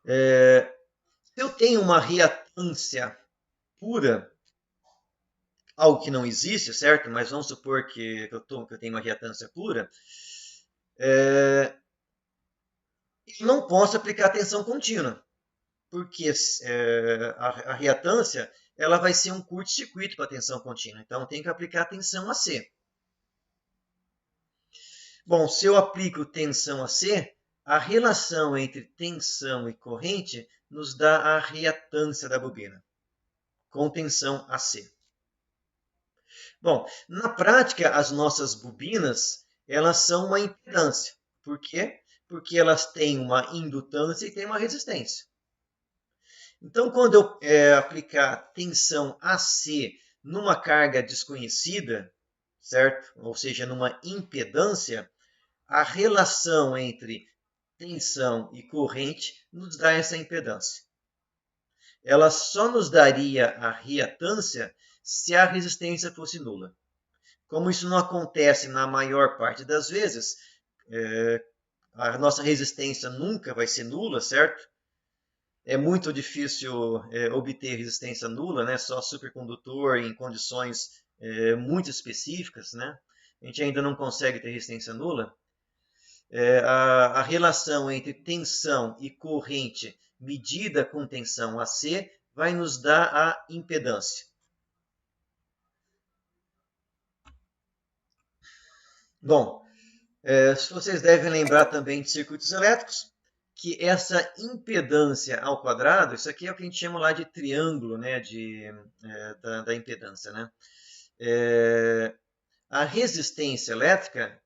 Se eu tenho uma reatância pura, algo que não existe, certo? Mas vamos supor que eu tenho uma reatância pura, eu não posso aplicar tensão contínua, porque a reatância ela vai ser um curto-circuito para a tensão contínua. Então, eu tenho que aplicar tensão AC. Bom, se eu aplico tensão AC, a relação entre tensão e corrente nos dá a reatância da bobina, com tensão AC. Bom, na prática, as nossas bobinas, elas são uma impedância. Por quê? Porque elas têm uma indutância e têm uma resistência. Então, quando eu aplicar tensão AC numa carga desconhecida, certo? Ou seja, numa impedância, a relação entre tensão e corrente nos dá essa impedância. Ela só nos daria a reatância se a resistência fosse nula. Como isso não acontece na maior parte das vezes, a nossa resistência nunca vai ser nula, certo? É muito difícil obter resistência nula, né? Só supercondutor em condições muito específicas, né? A gente ainda não consegue ter resistência nula. A relação entre tensão e corrente medida com tensão AC vai nos dar a impedância. Bom, vocês devem lembrar também de circuitos elétricos, que essa impedância ao quadrado, isso aqui é o que a gente chama lá de triângulo, né, da impedância. Né? A resistência elétrica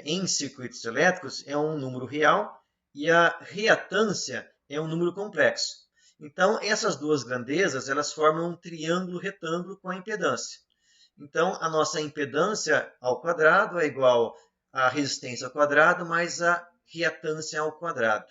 em circuitos elétricos é um número real e a reatância é um número complexo. Então, essas duas grandezas elas formam um triângulo retângulo com a impedância. Então, a nossa impedância ao quadrado é igual à resistência ao quadrado mais a reatância ao quadrado.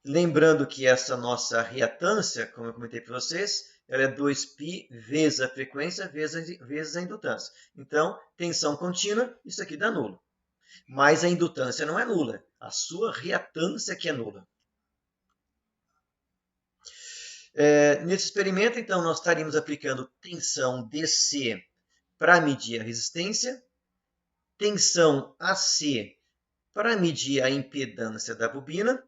Lembrando que essa nossa reatância, como eu comentei para vocês, ela é 2π vezes a frequência vezes a indutância. Então, tensão contínua, isso aqui dá nulo. Mas a indutância não é nula. A sua reatância que é nula. Nesse experimento, então, nós estaríamos aplicando tensão DC para medir a resistência, tensão AC para medir a impedância da bobina.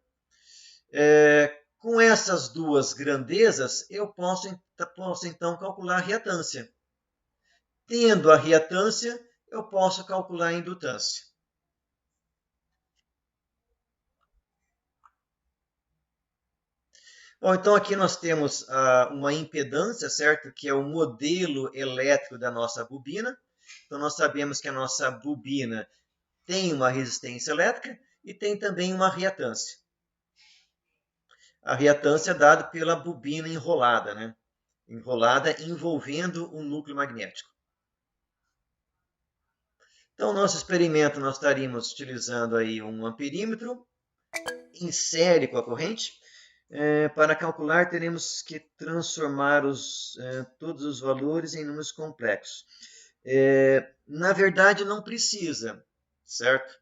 Com essas duas grandezas, eu posso então calcular a reatância. Tendo a reatância, eu posso calcular a indutância. Bom, então aqui nós temos uma impedância, certo? Que é o modelo elétrico da nossa bobina. Então nós sabemos que a nossa bobina tem uma resistência elétrica e tem também uma reatância. A reatância é dada pela bobina enrolada, né? Enrolada envolvendo um núcleo magnético. Então, nosso experimento, nós estaríamos utilizando aí um amperímetro em série com a corrente. Para calcular, teremos que transformar todos os valores em números complexos. Na verdade, não precisa, certo?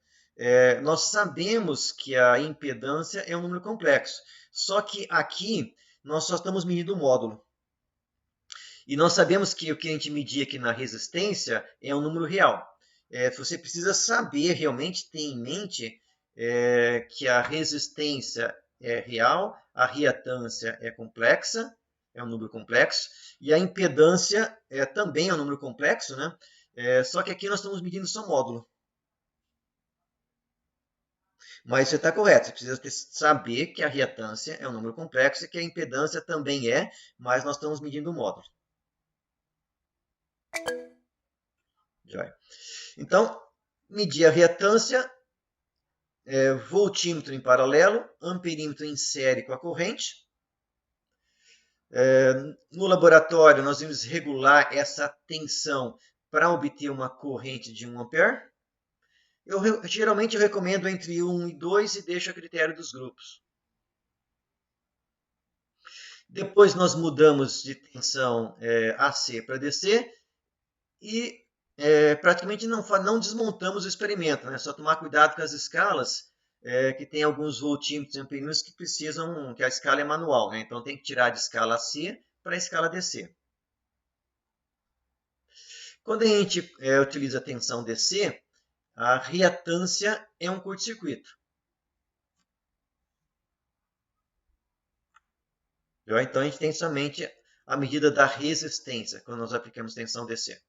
Nós sabemos que a impedância é um número complexo. Só que aqui, nós só estamos medindo o módulo. E nós sabemos que o que a gente medir aqui na resistência é um número real. Você precisa saber, realmente ter em mente que a resistência é real, a reatância é complexa, é um número complexo, e a impedância também é um número complexo, né? Só que aqui nós estamos medindo só módulo. Mas você está correto, você precisa saber que a reatância é um número complexo e que a impedância também é, mas nós estamos medindo o módulo. Joia. Então, medir a reatância, voltímetro em paralelo, amperímetro em série com a corrente. No laboratório, nós vamos regular essa tensão para obter uma corrente de 1 ampere. Geralmente eu recomendo entre 1 e 2 e deixo a critério dos grupos. Depois nós mudamos de tensão AC para DC e praticamente não desmontamos o experimento, né? Só tomar cuidado com as escalas, que tem alguns voltímetros e amperímetros que precisam, que a escala é manual, né? Então tem que tirar de escala C para a escala DC. Quando a gente utiliza a tensão DC, a reatância é um curto-circuito. Então a gente tem somente a medida da resistência quando nós aplicamos tensão DC.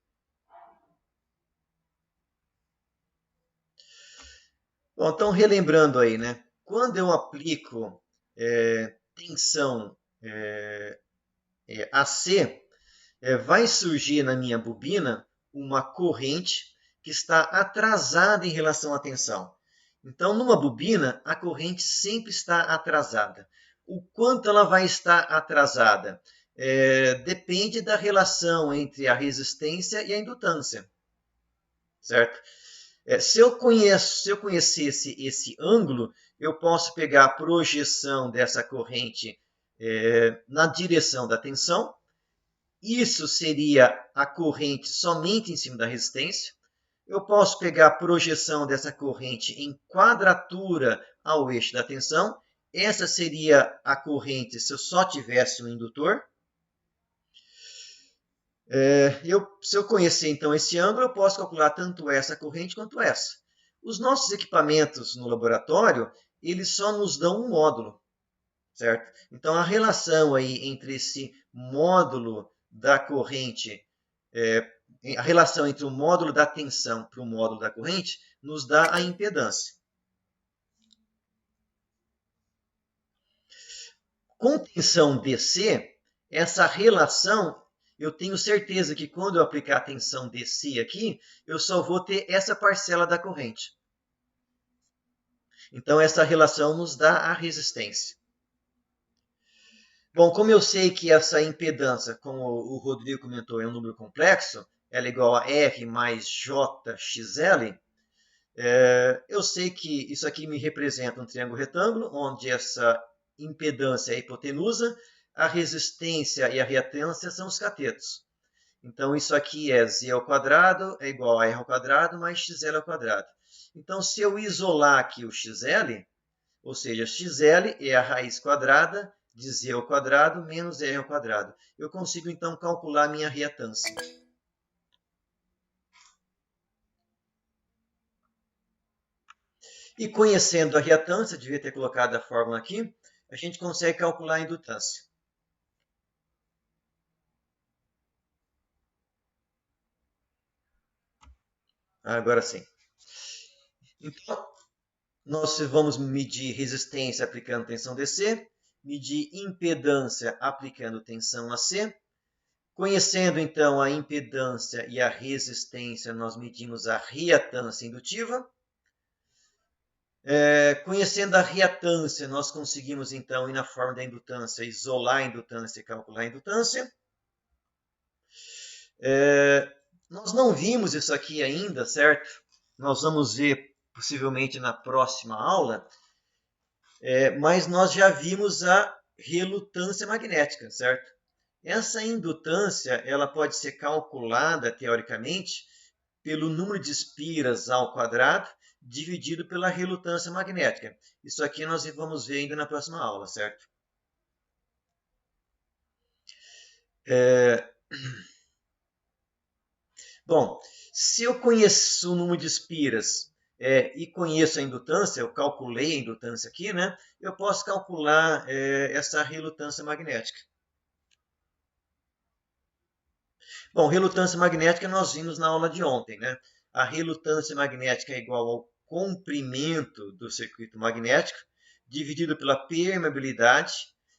Bom, então, relembrando aí, né? Quando eu aplico tensão AC, vai surgir na minha bobina uma corrente que está atrasada em relação à tensão. Então, numa bobina, a corrente sempre está atrasada. O quanto ela vai estar atrasada? Depende da relação entre a resistência e a indutância, certo? Se eu conhecesse esse ângulo, eu posso pegar a projeção dessa corrente na direção da tensão. Isso seria a corrente somente em cima da resistência. Eu posso pegar a projeção dessa corrente em quadratura ao eixo da tensão. Essa seria a corrente se eu só tivesse um indutor. Se eu conhecer então esse ângulo, eu posso calcular tanto essa corrente quanto essa. Os nossos equipamentos no laboratório, eles só nos dão um módulo, certo? Então a relação aí entre esse módulo da corrente, a relação entre o módulo da tensão para o módulo da corrente, nos dá a impedância. Com tensão DC, essa relação, eu tenho certeza que quando eu aplicar a tensão DC aqui, eu só vou ter essa parcela da corrente. Então, essa relação nos dá a resistência. Bom, como eu sei que essa impedância, como o Rodrigo comentou, é um número complexo, ela é igual a R mais JXL, eu sei que isso aqui me representa um triângulo retângulo, onde essa impedância é a hipotenusa, a resistência e a reatância são os catetos. Então, isso aqui é Z ao quadrado é igual a R ao quadrado mais XL ao quadrado. Então, se eu isolar aqui o XL, ou seja, XL é a raiz quadrada de Z ao quadrado menos R ao quadrado. Eu consigo, então, calcular a minha reatância. E conhecendo a reatância, devia ter colocado a fórmula aqui, a gente consegue calcular a indutância. Agora sim. Então, nós vamos medir resistência aplicando tensão DC, medir impedância aplicando tensão AC. Conhecendo, então, a impedância e a resistência, nós medimos a reatância indutiva. Conhecendo a reatância, nós conseguimos, então, ir na forma da indutância, isolar a indutância e calcular a indutância. Nós não vimos isso aqui ainda, certo? Nós vamos ver, possivelmente, na próxima aula, mas nós já vimos a relutância magnética, certo? Essa indutância ela pode ser calculada, teoricamente, pelo número de espiras ao quadrado dividido pela relutância magnética. Isso aqui nós vamos ver ainda na próxima aula, certo? Bom, se eu conheço o número de espiras e conheço a indutância, eu calculei a indutância aqui, né? Eu posso calcular essa relutância magnética. Bom, relutância magnética nós vimos na aula de ontem, né? A relutância magnética é igual ao comprimento do circuito magnético dividido pela permeabilidade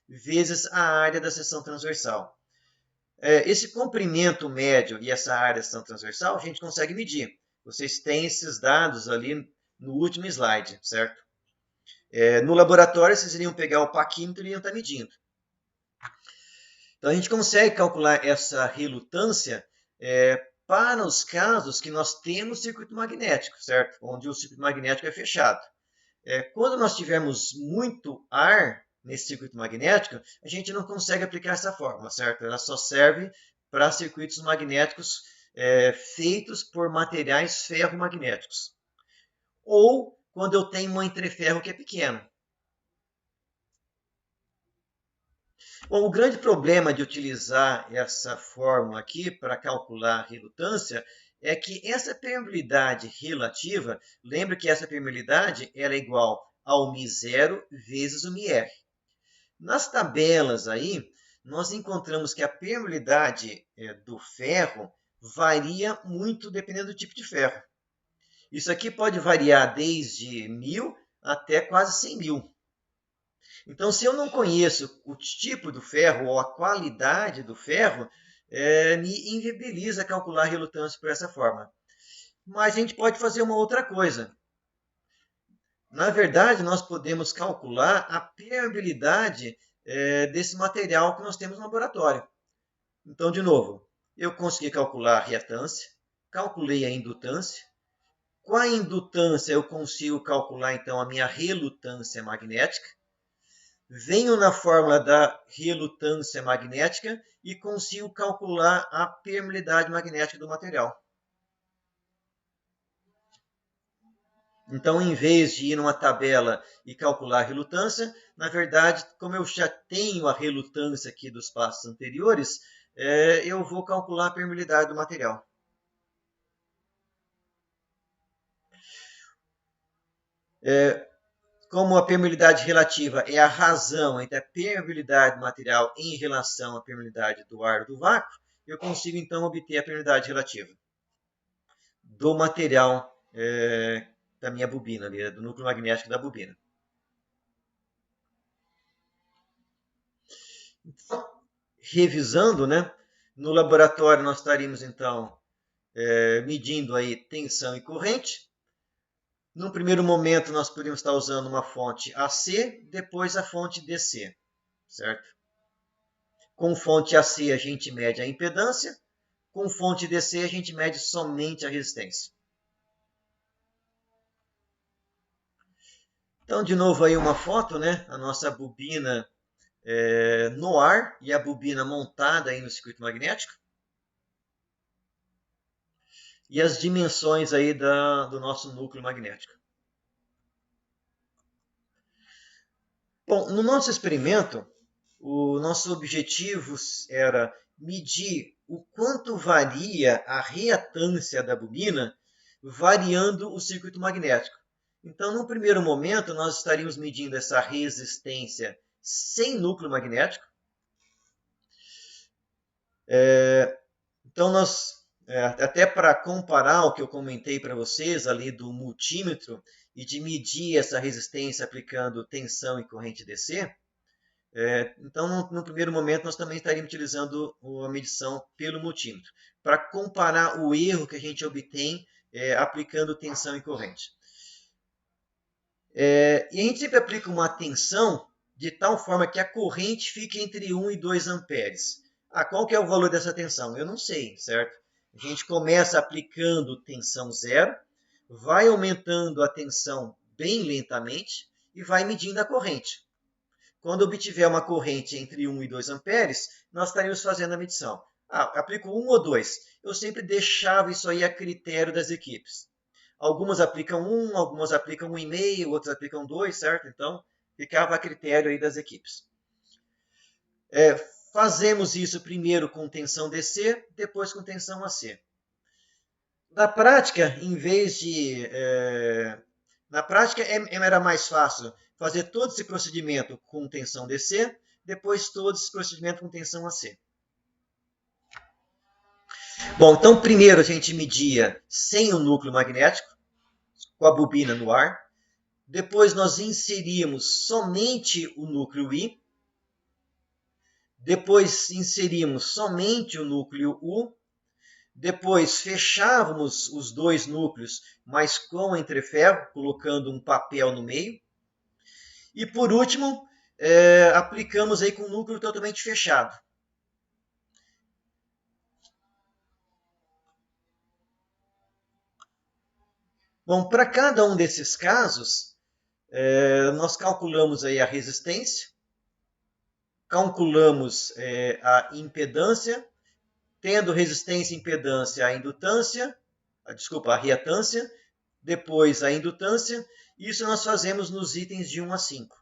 vezes a área da seção transversal. Esse comprimento médio e essa área da seção transversal a gente consegue medir. Vocês têm esses dados ali no último slide, certo? No laboratório vocês iriam pegar o paquímetro e iriam estar medindo. Então, a gente consegue calcular essa relutância para os casos que nós temos circuito magnético, certo? Onde o circuito magnético é fechado. Quando nós tivermos muito ar nesse circuito magnético, a gente não consegue aplicar essa fórmula, certo? Ela só serve para circuitos magnéticos feitos por materiais ferromagnéticos. Ou quando eu tenho um entreferro que é pequeno. Bom, o grande problema de utilizar essa fórmula aqui para calcular a relutância é que essa permeabilidade relativa, lembra que essa permeabilidade ela é igual ao μ0 vezes o μr. Nas tabelas aí, nós encontramos que a permeabilidade do ferro varia muito dependendo do tipo de ferro. Isso aqui pode variar desde 1000 até quase 100.000. Então, se eu não conheço o tipo do ferro ou a qualidade do ferro, me inviabiliza calcular a relutância por essa forma. Mas a gente pode fazer uma outra coisa. Na verdade, nós podemos calcular a permeabilidade desse material que nós temos no laboratório. Então, de novo, eu consegui calcular a reatância, calculei a indutância. Com a indutância, eu consigo calcular, então, a minha relutância magnética. Venho na fórmula da relutância magnética e consigo calcular a permeabilidade magnética do material. Então, em vez de ir numa tabela e calcular a relutância, na verdade, como eu já tenho a relutância aqui dos passos anteriores, eu vou calcular a permeabilidade do material. Como a permeabilidade relativa é a razão entre a permeabilidade do material em relação à permeabilidade do ar ou do vácuo, eu consigo então obter a permeabilidade relativa do material da minha bobina, ali, do núcleo magnético da bobina. Então, revisando, né? No laboratório nós estaríamos então medindo aí tensão e corrente. Num primeiro momento, nós poderíamos estar usando uma fonte AC, depois a fonte DC, certo? Com fonte AC, a gente mede a impedância. Com fonte DC, a gente mede somente a resistência. Então, de novo, aí uma foto, né? A nossa bobina no ar e a bobina montada aí no circuito magnético. E as dimensões aí do nosso núcleo magnético. Bom, no nosso experimento, o nosso objetivo era medir o quanto varia a reatância da bobina variando o circuito magnético. Então, no primeiro momento, nós estaríamos medindo essa resistência sem núcleo magnético. Então, até para comparar o que eu comentei para vocês ali do multímetro e de medir essa resistência aplicando tensão e corrente DC, então, no primeiro momento, nós também estaríamos utilizando a medição pelo multímetro, para comparar o erro que a gente obtém aplicando tensão e corrente. E a gente sempre aplica uma tensão de tal forma que a corrente fique entre 1 e 2 amperes. Qual que é o valor dessa tensão? Eu não sei, certo? A gente começa aplicando tensão zero, vai aumentando a tensão bem lentamente e vai medindo a corrente. Quando obtiver uma corrente entre 1 e 2 amperes, nós estaríamos fazendo a medição. Aplico 1 ou 2. Eu sempre deixava isso aí a critério das equipes. Algumas aplicam 1, algumas aplicam 1,5, outras aplicam 2, certo? Então, ficava a critério aí das equipes. Fazemos isso primeiro com tensão DC, depois com tensão AC. Na prática, em vez de... na prática, era mais fácil fazer todo esse procedimento com tensão DC, depois todo esse procedimento com tensão AC. Bom, então primeiro a gente media sem o núcleo magnético, com a bobina no ar. Depois nós inserimos somente o núcleo I. Depois inserimos somente o núcleo U. Depois fechávamos os dois núcleos, mas com entreferro, colocando um papel no meio. E por último, aplicamos aí com o núcleo totalmente fechado. Bom, para cada um desses casos, nós calculamos aí a resistência, calculamos a impedância, tendo resistência e impedância, a reatância, depois a indutância. Isso nós fazemos nos itens de 1 a 5.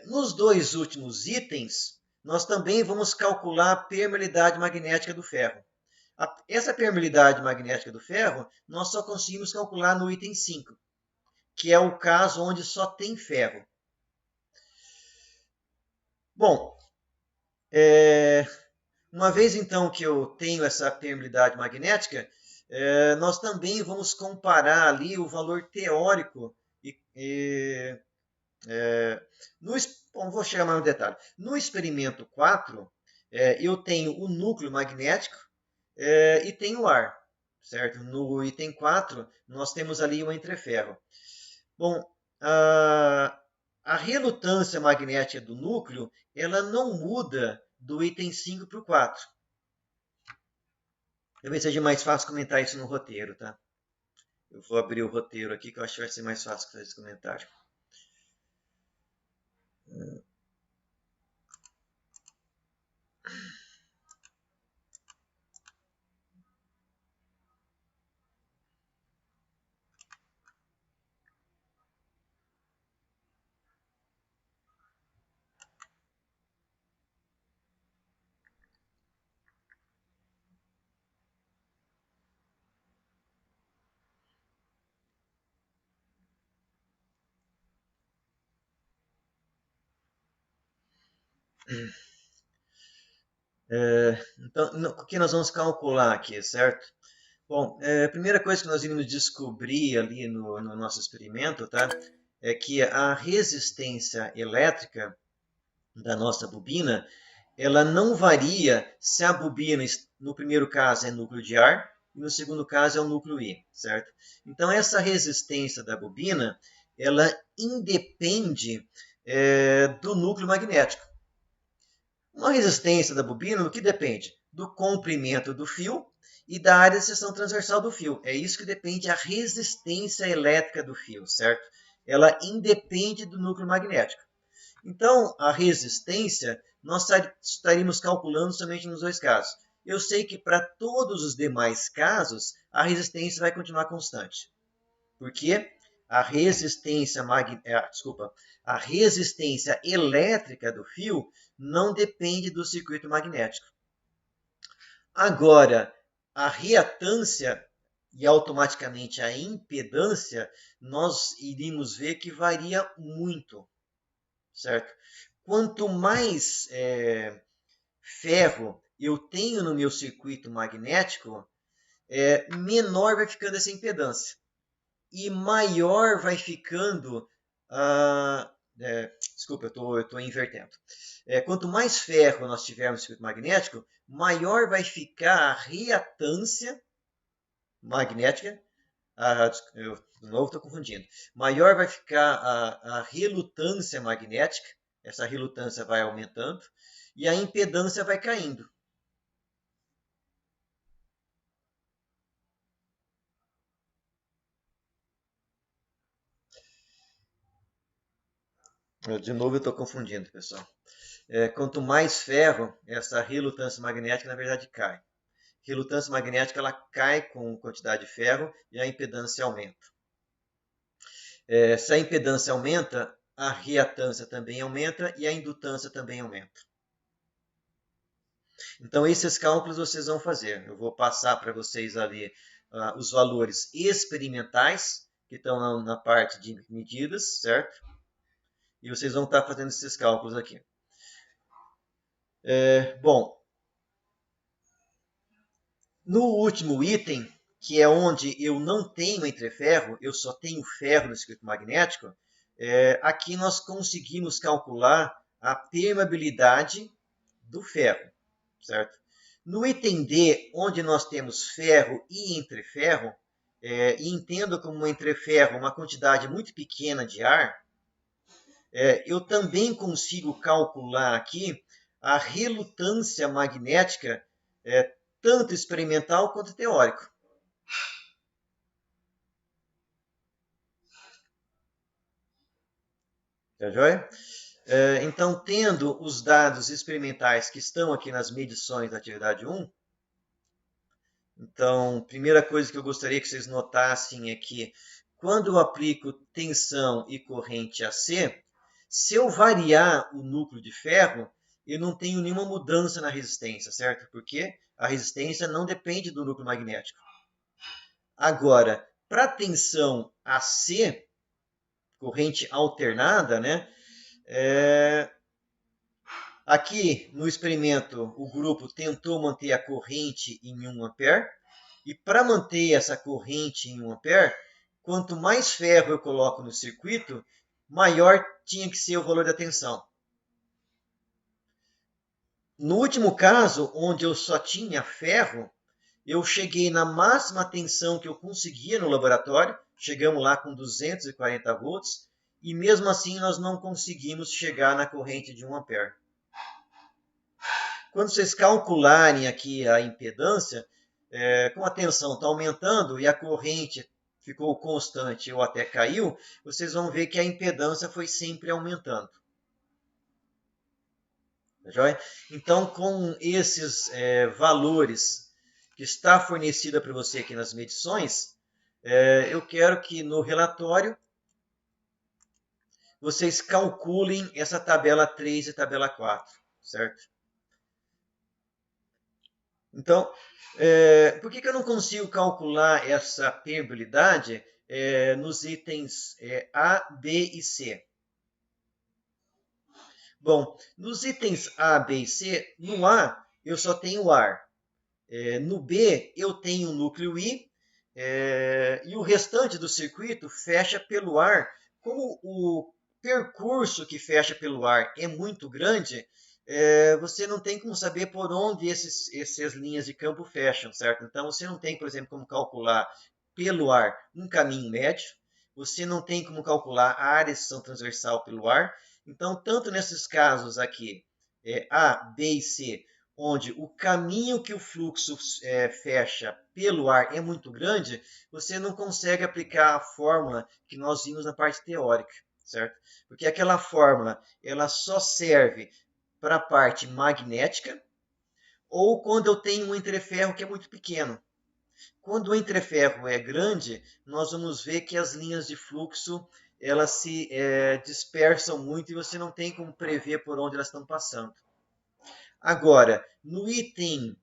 Nos dois últimos itens, nós também vamos calcular a permeabilidade magnética do ferro. Essa permeabilidade magnética do ferro, nós só conseguimos calcular no item 5, que é o caso onde só tem ferro. Bom, uma vez então que eu tenho essa permeabilidade magnética, nós também vamos comparar ali o valor teórico. Vou chegar mais no detalhe. No experimento 4, eu tenho o núcleo magnético e tenho o ar, certo? No item 4, nós temos ali o entreferro. Bom, a relutância magnética do núcleo, ela não muda do item 5 para o 4. Talvez seja mais fácil comentar isso no roteiro, tá? Eu vou abrir o roteiro aqui, que eu acho que vai ser mais fácil fazer esse comentário. Então, o que nós vamos calcular aqui, certo? Bom, a primeira coisa que nós iremos descobrir ali no nosso experimento, tá? É que a resistência elétrica da nossa bobina, ela não varia se a bobina, no primeiro caso, é núcleo de ar, e no segundo caso é o núcleo I, certo? Então, essa resistência da bobina, ela independe do núcleo magnético. Uma resistência da bobina, do que depende? Do comprimento do fio e da área de seção transversal do fio. É isso que depende a resistência elétrica do fio, certo? Ela independe do núcleo magnético. Então, a resistência, nós estaríamos calculando somente nos dois casos. Eu sei que para todos os demais casos, a resistência vai continuar constante. Porque a resistência elétrica do fio não depende do circuito magnético. Agora, a reatância e automaticamente a impedância, nós iríamos ver que varia muito. certo? Quanto mais ferro eu tenho no meu circuito magnético, menor vai ficando essa impedância. E maior vai ficando desculpa, eu estou invertendo. Quanto mais ferro nós tivermos no circuito magnético, maior vai ficar a reatância magnética. Eu, de novo, estou confundindo. Maior vai ficar a relutância magnética. Essa relutância vai aumentando. E a impedância vai caindo. De novo eu estou confundindo, pessoal. Quanto mais ferro, essa relutância magnética, na verdade, cai. Relutância magnética ela cai com quantidade de ferro e a impedância aumenta. Se a impedância aumenta, a reatância também aumenta e a indutância também aumenta. Então, esses cálculos vocês vão fazer. Eu vou passar para vocês ali os valores experimentais, que estão na parte de medidas, certo? E vocês vão estar fazendo esses cálculos aqui. Bom, no último item, que é onde eu não tenho entreferro, eu só tenho ferro no circuito magnético, aqui nós conseguimos calcular a permeabilidade do ferro, certo? No item D, onde nós temos ferro e entreferro, e entendo como entreferro uma quantidade muito pequena de ar, eu também consigo calcular aqui a relutância magnética, tanto experimental quanto teórico. Tá joia? Então, tendo os dados experimentais que estão aqui nas medições da atividade 1, então, primeira coisa que eu gostaria que vocês notassem é que quando eu aplico tensão e corrente AC, se eu variar o núcleo de ferro, eu não tenho nenhuma mudança na resistência, certo? Porque a resistência não depende do núcleo magnético. Agora, para tensão AC, corrente alternada, né? Aqui no experimento o grupo tentou manter a corrente em 1 ampere. E para manter essa corrente em 1 ampere, quanto mais ferro eu coloco no circuito, maior tinha que ser o valor da tensão. No último caso, onde eu só tinha ferro, eu cheguei na máxima tensão que eu conseguia no laboratório, chegamos lá com 240 volts, e mesmo assim nós não conseguimos chegar na corrente de 1 ampere. Quando vocês calcularem aqui a impedância, como a tensão está aumentando e a corrente ficou constante ou até caiu, vocês vão ver que a impedância foi sempre aumentando. Tá joia? Então, com esses valores que está fornecida para você aqui nas medições, eu quero que no relatório vocês calculem essa tabela 3 e tabela 4, certo? Então, por que eu não consigo calcular essa permeabilidade nos itens A, B e C? Bom, nos itens A, B e C, no A eu só tenho ar. No B eu tenho o núcleo I e o restante do circuito fecha pelo ar. Como o percurso que fecha pelo ar é muito grande, você não tem como saber por onde essas linhas de campo fecham, certo? Então, você não tem, por exemplo, como calcular pelo ar um caminho médio, você não tem como calcular a área de extensão transversal pelo ar. Então, tanto nesses casos aqui, A, B e C, onde o caminho que o fluxo fecha pelo ar é muito grande, você não consegue aplicar a fórmula que nós vimos na parte teórica, certo? Porque aquela fórmula ela só serve para a parte magnética ou quando eu tenho um entreferro que é muito pequeno. Quando o entreferro é grande, nós vamos ver que as linhas de fluxo elas se dispersam muito e você não tem como prever por onde elas estão passando. Agora, no item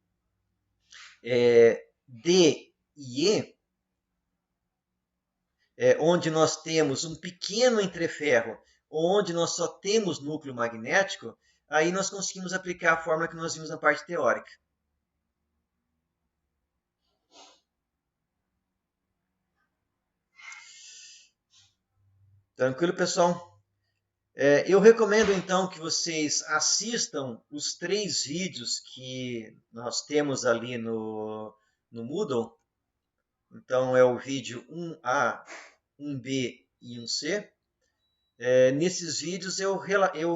D e E, onde nós temos um pequeno entreferro, onde nós só temos núcleo magnético, aí nós conseguimos aplicar a fórmula que nós vimos na parte teórica. Tranquilo, pessoal? Eu recomendo, então, que vocês assistam os 3 vídeos que nós temos ali no Moodle. Então, é o vídeo 1A, 1B e 1C. Nesses vídeos eu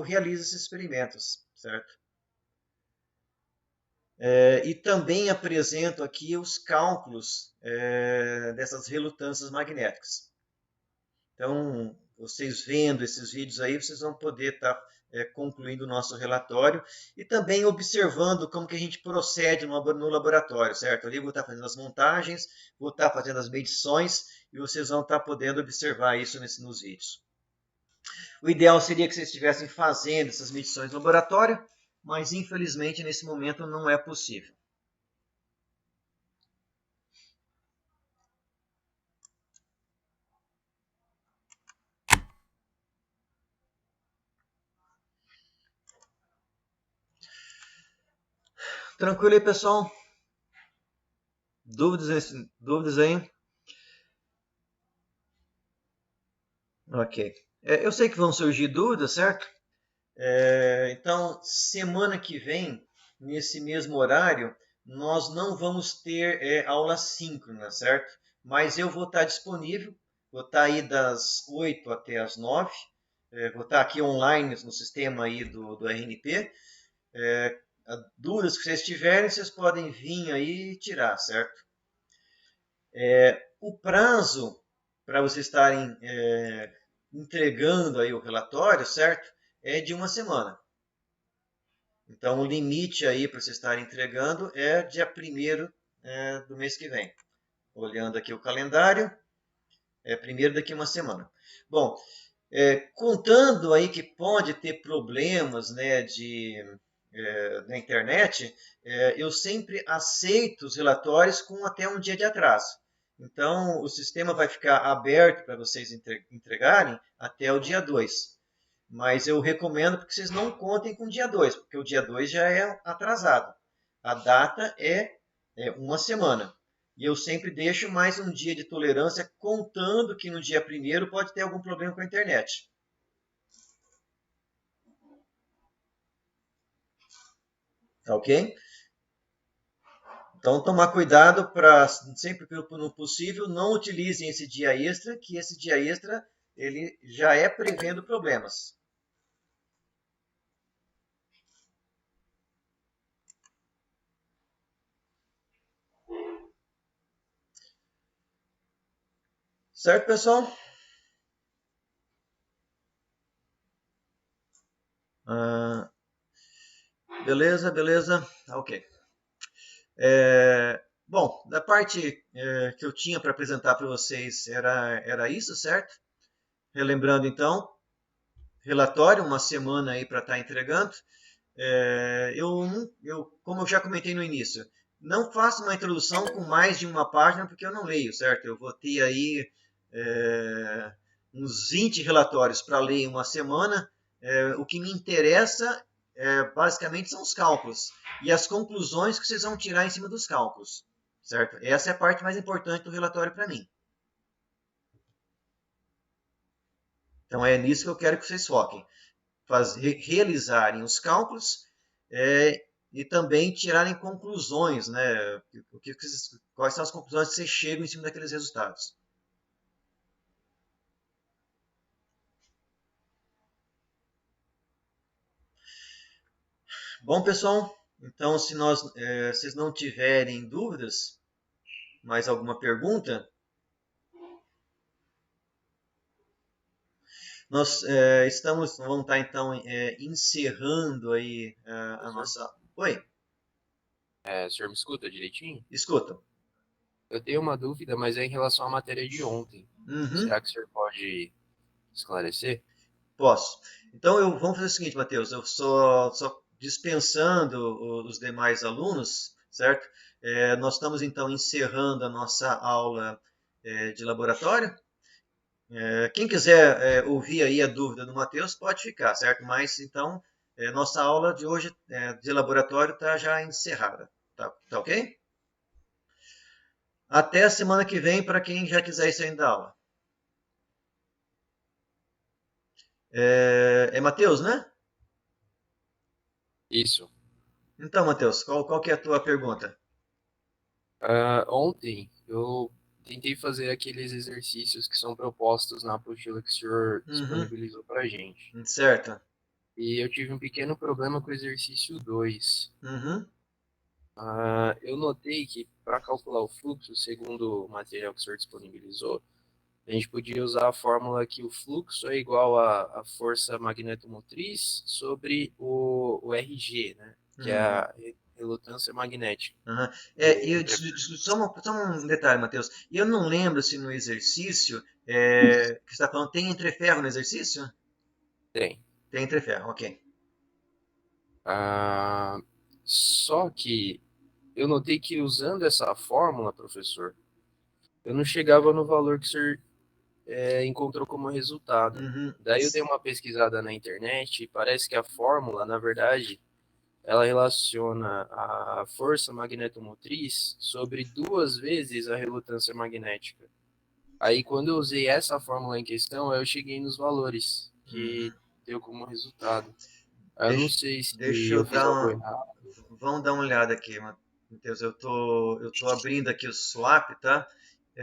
realizo esses experimentos, certo? E também apresento aqui os cálculos dessas relutâncias magnéticas. Então, vocês vendo esses vídeos aí, vocês vão poder estar concluindo o nosso relatório e também observando como que a gente procede no laboratório, certo? Ali eu vou estar fazendo as montagens, vou estar fazendo as medições e vocês vão estar podendo observar isso nos vídeos. O ideal seria que vocês estivessem fazendo essas medições no laboratório, mas infelizmente nesse momento não é possível. Tranquilo aí, pessoal? Dúvidas aí? Ok. Eu sei que vão surgir dúvidas, certo? Então, semana que vem, nesse mesmo horário, nós não vamos ter aula síncrona, certo? Mas eu vou estar disponível, vou estar aí das 8 até as 9. Vou estar aqui online no sistema aí do RNP. Dúvidas que vocês tiverem, vocês podem vir aí e tirar, certo? O prazo para vocês estarem entregando aí o relatório, certo? É de 1 semana. Então, o limite aí para vocês estarem entregando é dia 1º do mês que vem. Olhando aqui o calendário, é 1º daqui a 1 semana. Bom, contando aí que pode ter problemas, né, na internet, eu sempre aceito os relatórios com até um dia de atraso. Então, o sistema vai ficar aberto para vocês entregarem até o dia 2. Mas eu recomendo porque vocês não contem com o dia 2, porque o dia 2 já é atrasado. A data é 1 semana. E eu sempre deixo mais um dia de tolerância, contando que no dia 1º pode ter algum problema com a internet. Tá ok? Então, tomar cuidado para, sempre que possível, não utilizem esse dia extra, que esse dia extra ele já é prevendo problemas. Certo, pessoal? Beleza, beleza. Ok. Bom, da parte que eu tinha para apresentar para vocês era isso, certo? Relembrando então, relatório, 1 semana aí para estar entregando. Como eu já comentei no início, não faço uma introdução com mais de 1 página porque eu não leio, certo? Eu vou ter aí uns 20 relatórios para ler em 1 semana. O que me interessa basicamente são os cálculos e as conclusões que vocês vão tirar em cima dos cálculos, certo? Essa é a parte mais importante do relatório para mim. Então é nisso que eu quero que vocês foquem. Realizarem os cálculos e também tirarem conclusões, né? Quais são as conclusões que vocês chegam em cima daqueles resultados. Bom, pessoal, então se vocês não tiverem dúvidas, mais alguma pergunta, nós vamos estar então encerrando aí a nossa... Oi? O senhor me escuta direitinho? Escuta. Eu tenho uma dúvida, mas é em relação à matéria de ontem. Uhum. Será que o senhor pode esclarecer? Posso. Então, vamos fazer o seguinte, Matheus. Eu só dispensando os demais alunos, certo? Nós estamos, então, encerrando a nossa aula de laboratório. Quem quiser ouvir aí a dúvida do Matheus, pode ficar, certo? Mas então, nossa aula de hoje de laboratório está já encerrada. Tá ok? Até a semana que vem para quem já quiser ir saindo da aula. É Matheus, né? Isso. Então, Matheus, qual que é a tua pergunta? Ontem eu tentei fazer aqueles exercícios que são propostos na apostila que o senhor Uhum, disponibilizou para gente. certo. E eu tive um pequeno problema com o exercício 2. Uhum, Eu notei que para calcular o fluxo, segundo o material que o senhor disponibilizou, a gente podia usar a fórmula que o fluxo é igual à força magnetomotriz sobre o RG, né? Que é uhum, a relutância magnética uhum. do entre... Só um detalhe, Matheus. Eu não lembro se no exercício que você está falando, tem entreferro no exercício? Tem. Tem entreferro, ok. Ah, só que eu notei que usando essa fórmula, professor, eu não chegava no valor que o senhor encontrou como resultado. Uhum, Daí eu dei uma pesquisada na internet e parece que a fórmula, na verdade, ela relaciona a força magnetomotriz sobre duas vezes a relutância magnética. Aí, quando eu usei essa fórmula em questão, eu cheguei nos valores que uhum. deu como resultado. Aí eu não Deixa, sei se deixa eu eu fiz dar algo uma. errado. Vamos dar uma olhada aqui, Matheus. Eu tô abrindo aqui o swap, tá?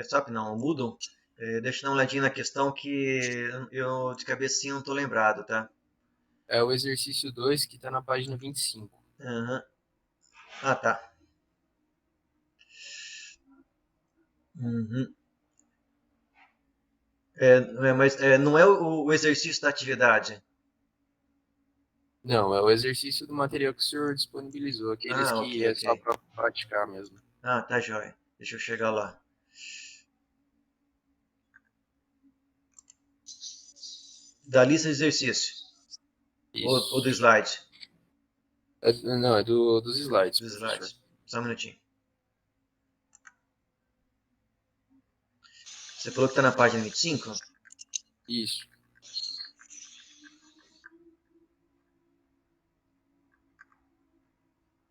Swap não, o Moodle. Deixa eu dar uma olhadinha na questão que eu de cabecinha não tô lembrado, tá? É o exercício 2 que está na página 25. Uhum. Ah, tá. Uhum. Mas não é o exercício da atividade. Não, é o exercício do material que o senhor disponibilizou, aqueles Ah, ok, que é ok. só para praticar mesmo. Ah, tá jóia. Deixa eu chegar lá. Da lista de exercício. Ou do Isso. slide. Não, é dos slides, Dos professor. slides. Só um minutinho. Você falou que está na página 25? Isso.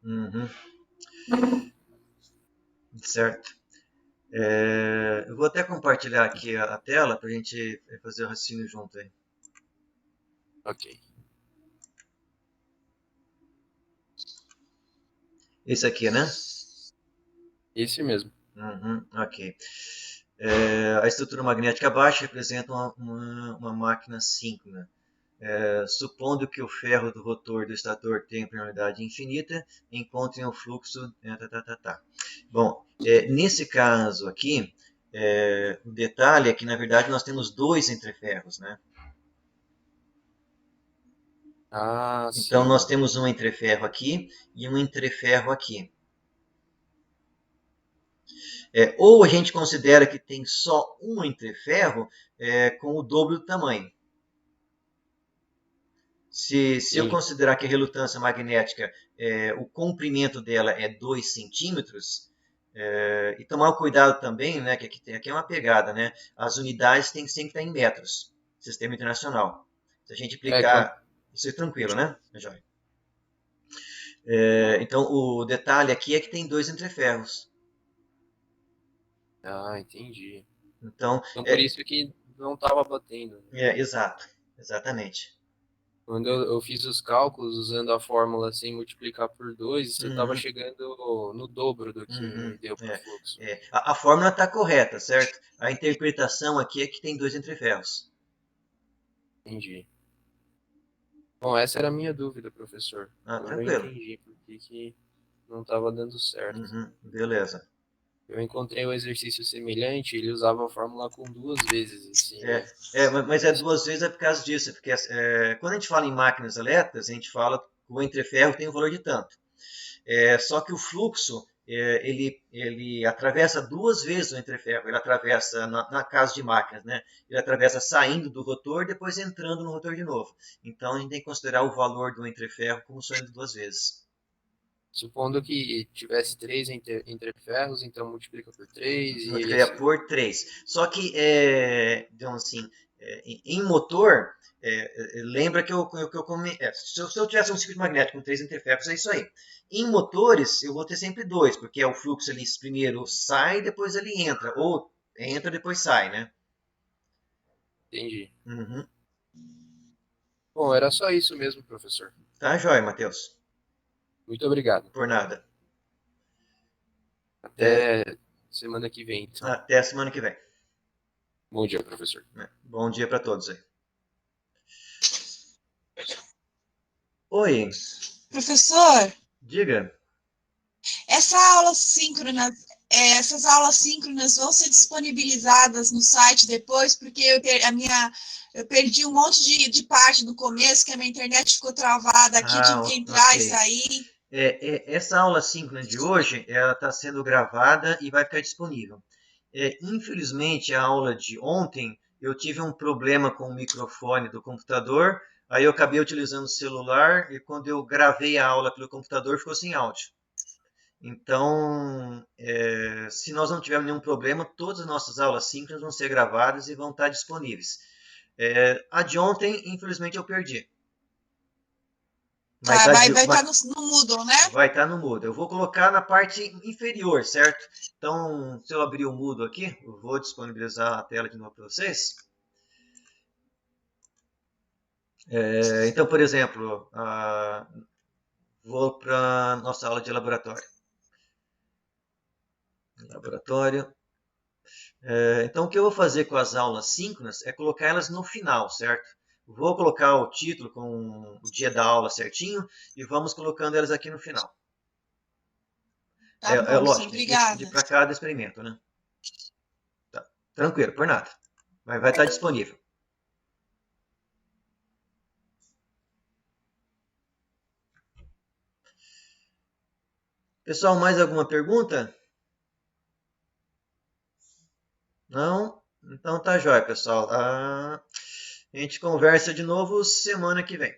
Uhum. Certo. Eu vou até compartilhar aqui a tela para a gente fazer o raciocínio junto aí. Ok. Esse aqui, né? Esse mesmo. Uhum, ok. A estrutura magnética baixa representa uma máquina síncrona. Supondo que o ferro do rotor do estator tenha permeabilidade infinita, encontrem o fluxo. Bom, nesse caso aqui, o detalhe é que na verdade nós temos dois entreferros, né? Ah, Então nós sim. temos um entreferro aqui e um entreferro aqui. Ou a gente considera que tem só um entreferro com o dobro do tamanho. Se eu Sim. considerar que a relutância magnética, o comprimento dela é 2 centímetros, e tomar cuidado também, né, que aqui é uma pegada, né, as unidades têm sempre que estar em metros, sistema internacional. Se a gente Quando... aplicar, isso é tranquilo, né, Joia? Então, o detalhe aqui é que tem dois entreferros. Ah, entendi. Então, Então por isso que não estava batendo. exato, exatamente. Quando eu fiz os cálculos usando a fórmula sem multiplicar por 2, você estava Uhum, chegando no dobro do uhum, que deu para o fluxo. A fórmula está correta, certo? A interpretação aqui é que tem dois entreferros. Entendi. Bom, essa era a minha dúvida, professor. Ah, Agora eu tranquilo. entendi por que não estava dando certo. Uhum, beleza. Eu encontrei um exercício semelhante, ele usava a fórmula com duas vezes Mas duas vezes é por causa disso, porque quando a gente fala em máquinas elétricas, a gente fala que o entreferro tem um valor de tanto. Só que o fluxo, ele atravessa duas vezes o entreferro. Ele atravessa, na casa de máquinas, né? Ele atravessa saindo do rotor, depois entrando no rotor de novo. Então a gente tem que considerar o valor do entreferro como saindo duas vezes. Supondo que tivesse 3 entreferros, então multiplica por 3 e ele Multiplica por 3. Só que, então, assim, em motor, lembra que se eu tivesse um circuito magnético com 3 interferros, é isso aí. Em motores, eu vou ter sempre 2, porque é o fluxo ali primeiro sai, depois ele entra. Ou entra, depois sai, né? Entendi. Uhum. Bom, era só isso mesmo, professor. Tá, joia, Matheus. Muito obrigado. Por nada. Até semana que vem, então. Até a semana que vem. Bom dia, professor. Bom dia para todos aí. Oi, Professor, diga. essas aulas síncronas vão ser disponibilizadas no site depois, porque eu perdi um monte de parte do começo, que a minha internet ficou travada aqui, tive que entrar e Ok. sair. Essa aula síncrona de hoje, ela está sendo gravada e vai ficar disponível. Infelizmente, a aula de ontem, eu tive um problema com o microfone do computador, aí eu acabei utilizando o celular e quando eu gravei a aula pelo computador, ficou sem áudio. Então, se nós não tivermos nenhum problema, todas as nossas aulas síncronas vão ser gravadas e vão estar disponíveis. A de ontem, infelizmente, eu perdi. Mas Tá, vai estar no Moodle, né? vai estar no Moodle. Eu vou colocar na parte inferior, certo? Então, se eu abrir o Moodle aqui, eu vou disponibilizar a tela de novo para vocês. Então, por exemplo, vou para a nossa aula de laboratório. Então, o que eu vou fazer com as aulas síncronas é colocar elas no final, certo? Vou colocar o título com o dia da aula certinho e vamos colocando elas aqui no final. Tá bom, sim, Lógico, obrigada. para cada experimento, né? Tá. Tranquilo, por nada. Mas vai estar disponível. Pessoal, mais alguma pergunta? Não? Então tá jóia, pessoal. A gente conversa de novo semana que vem.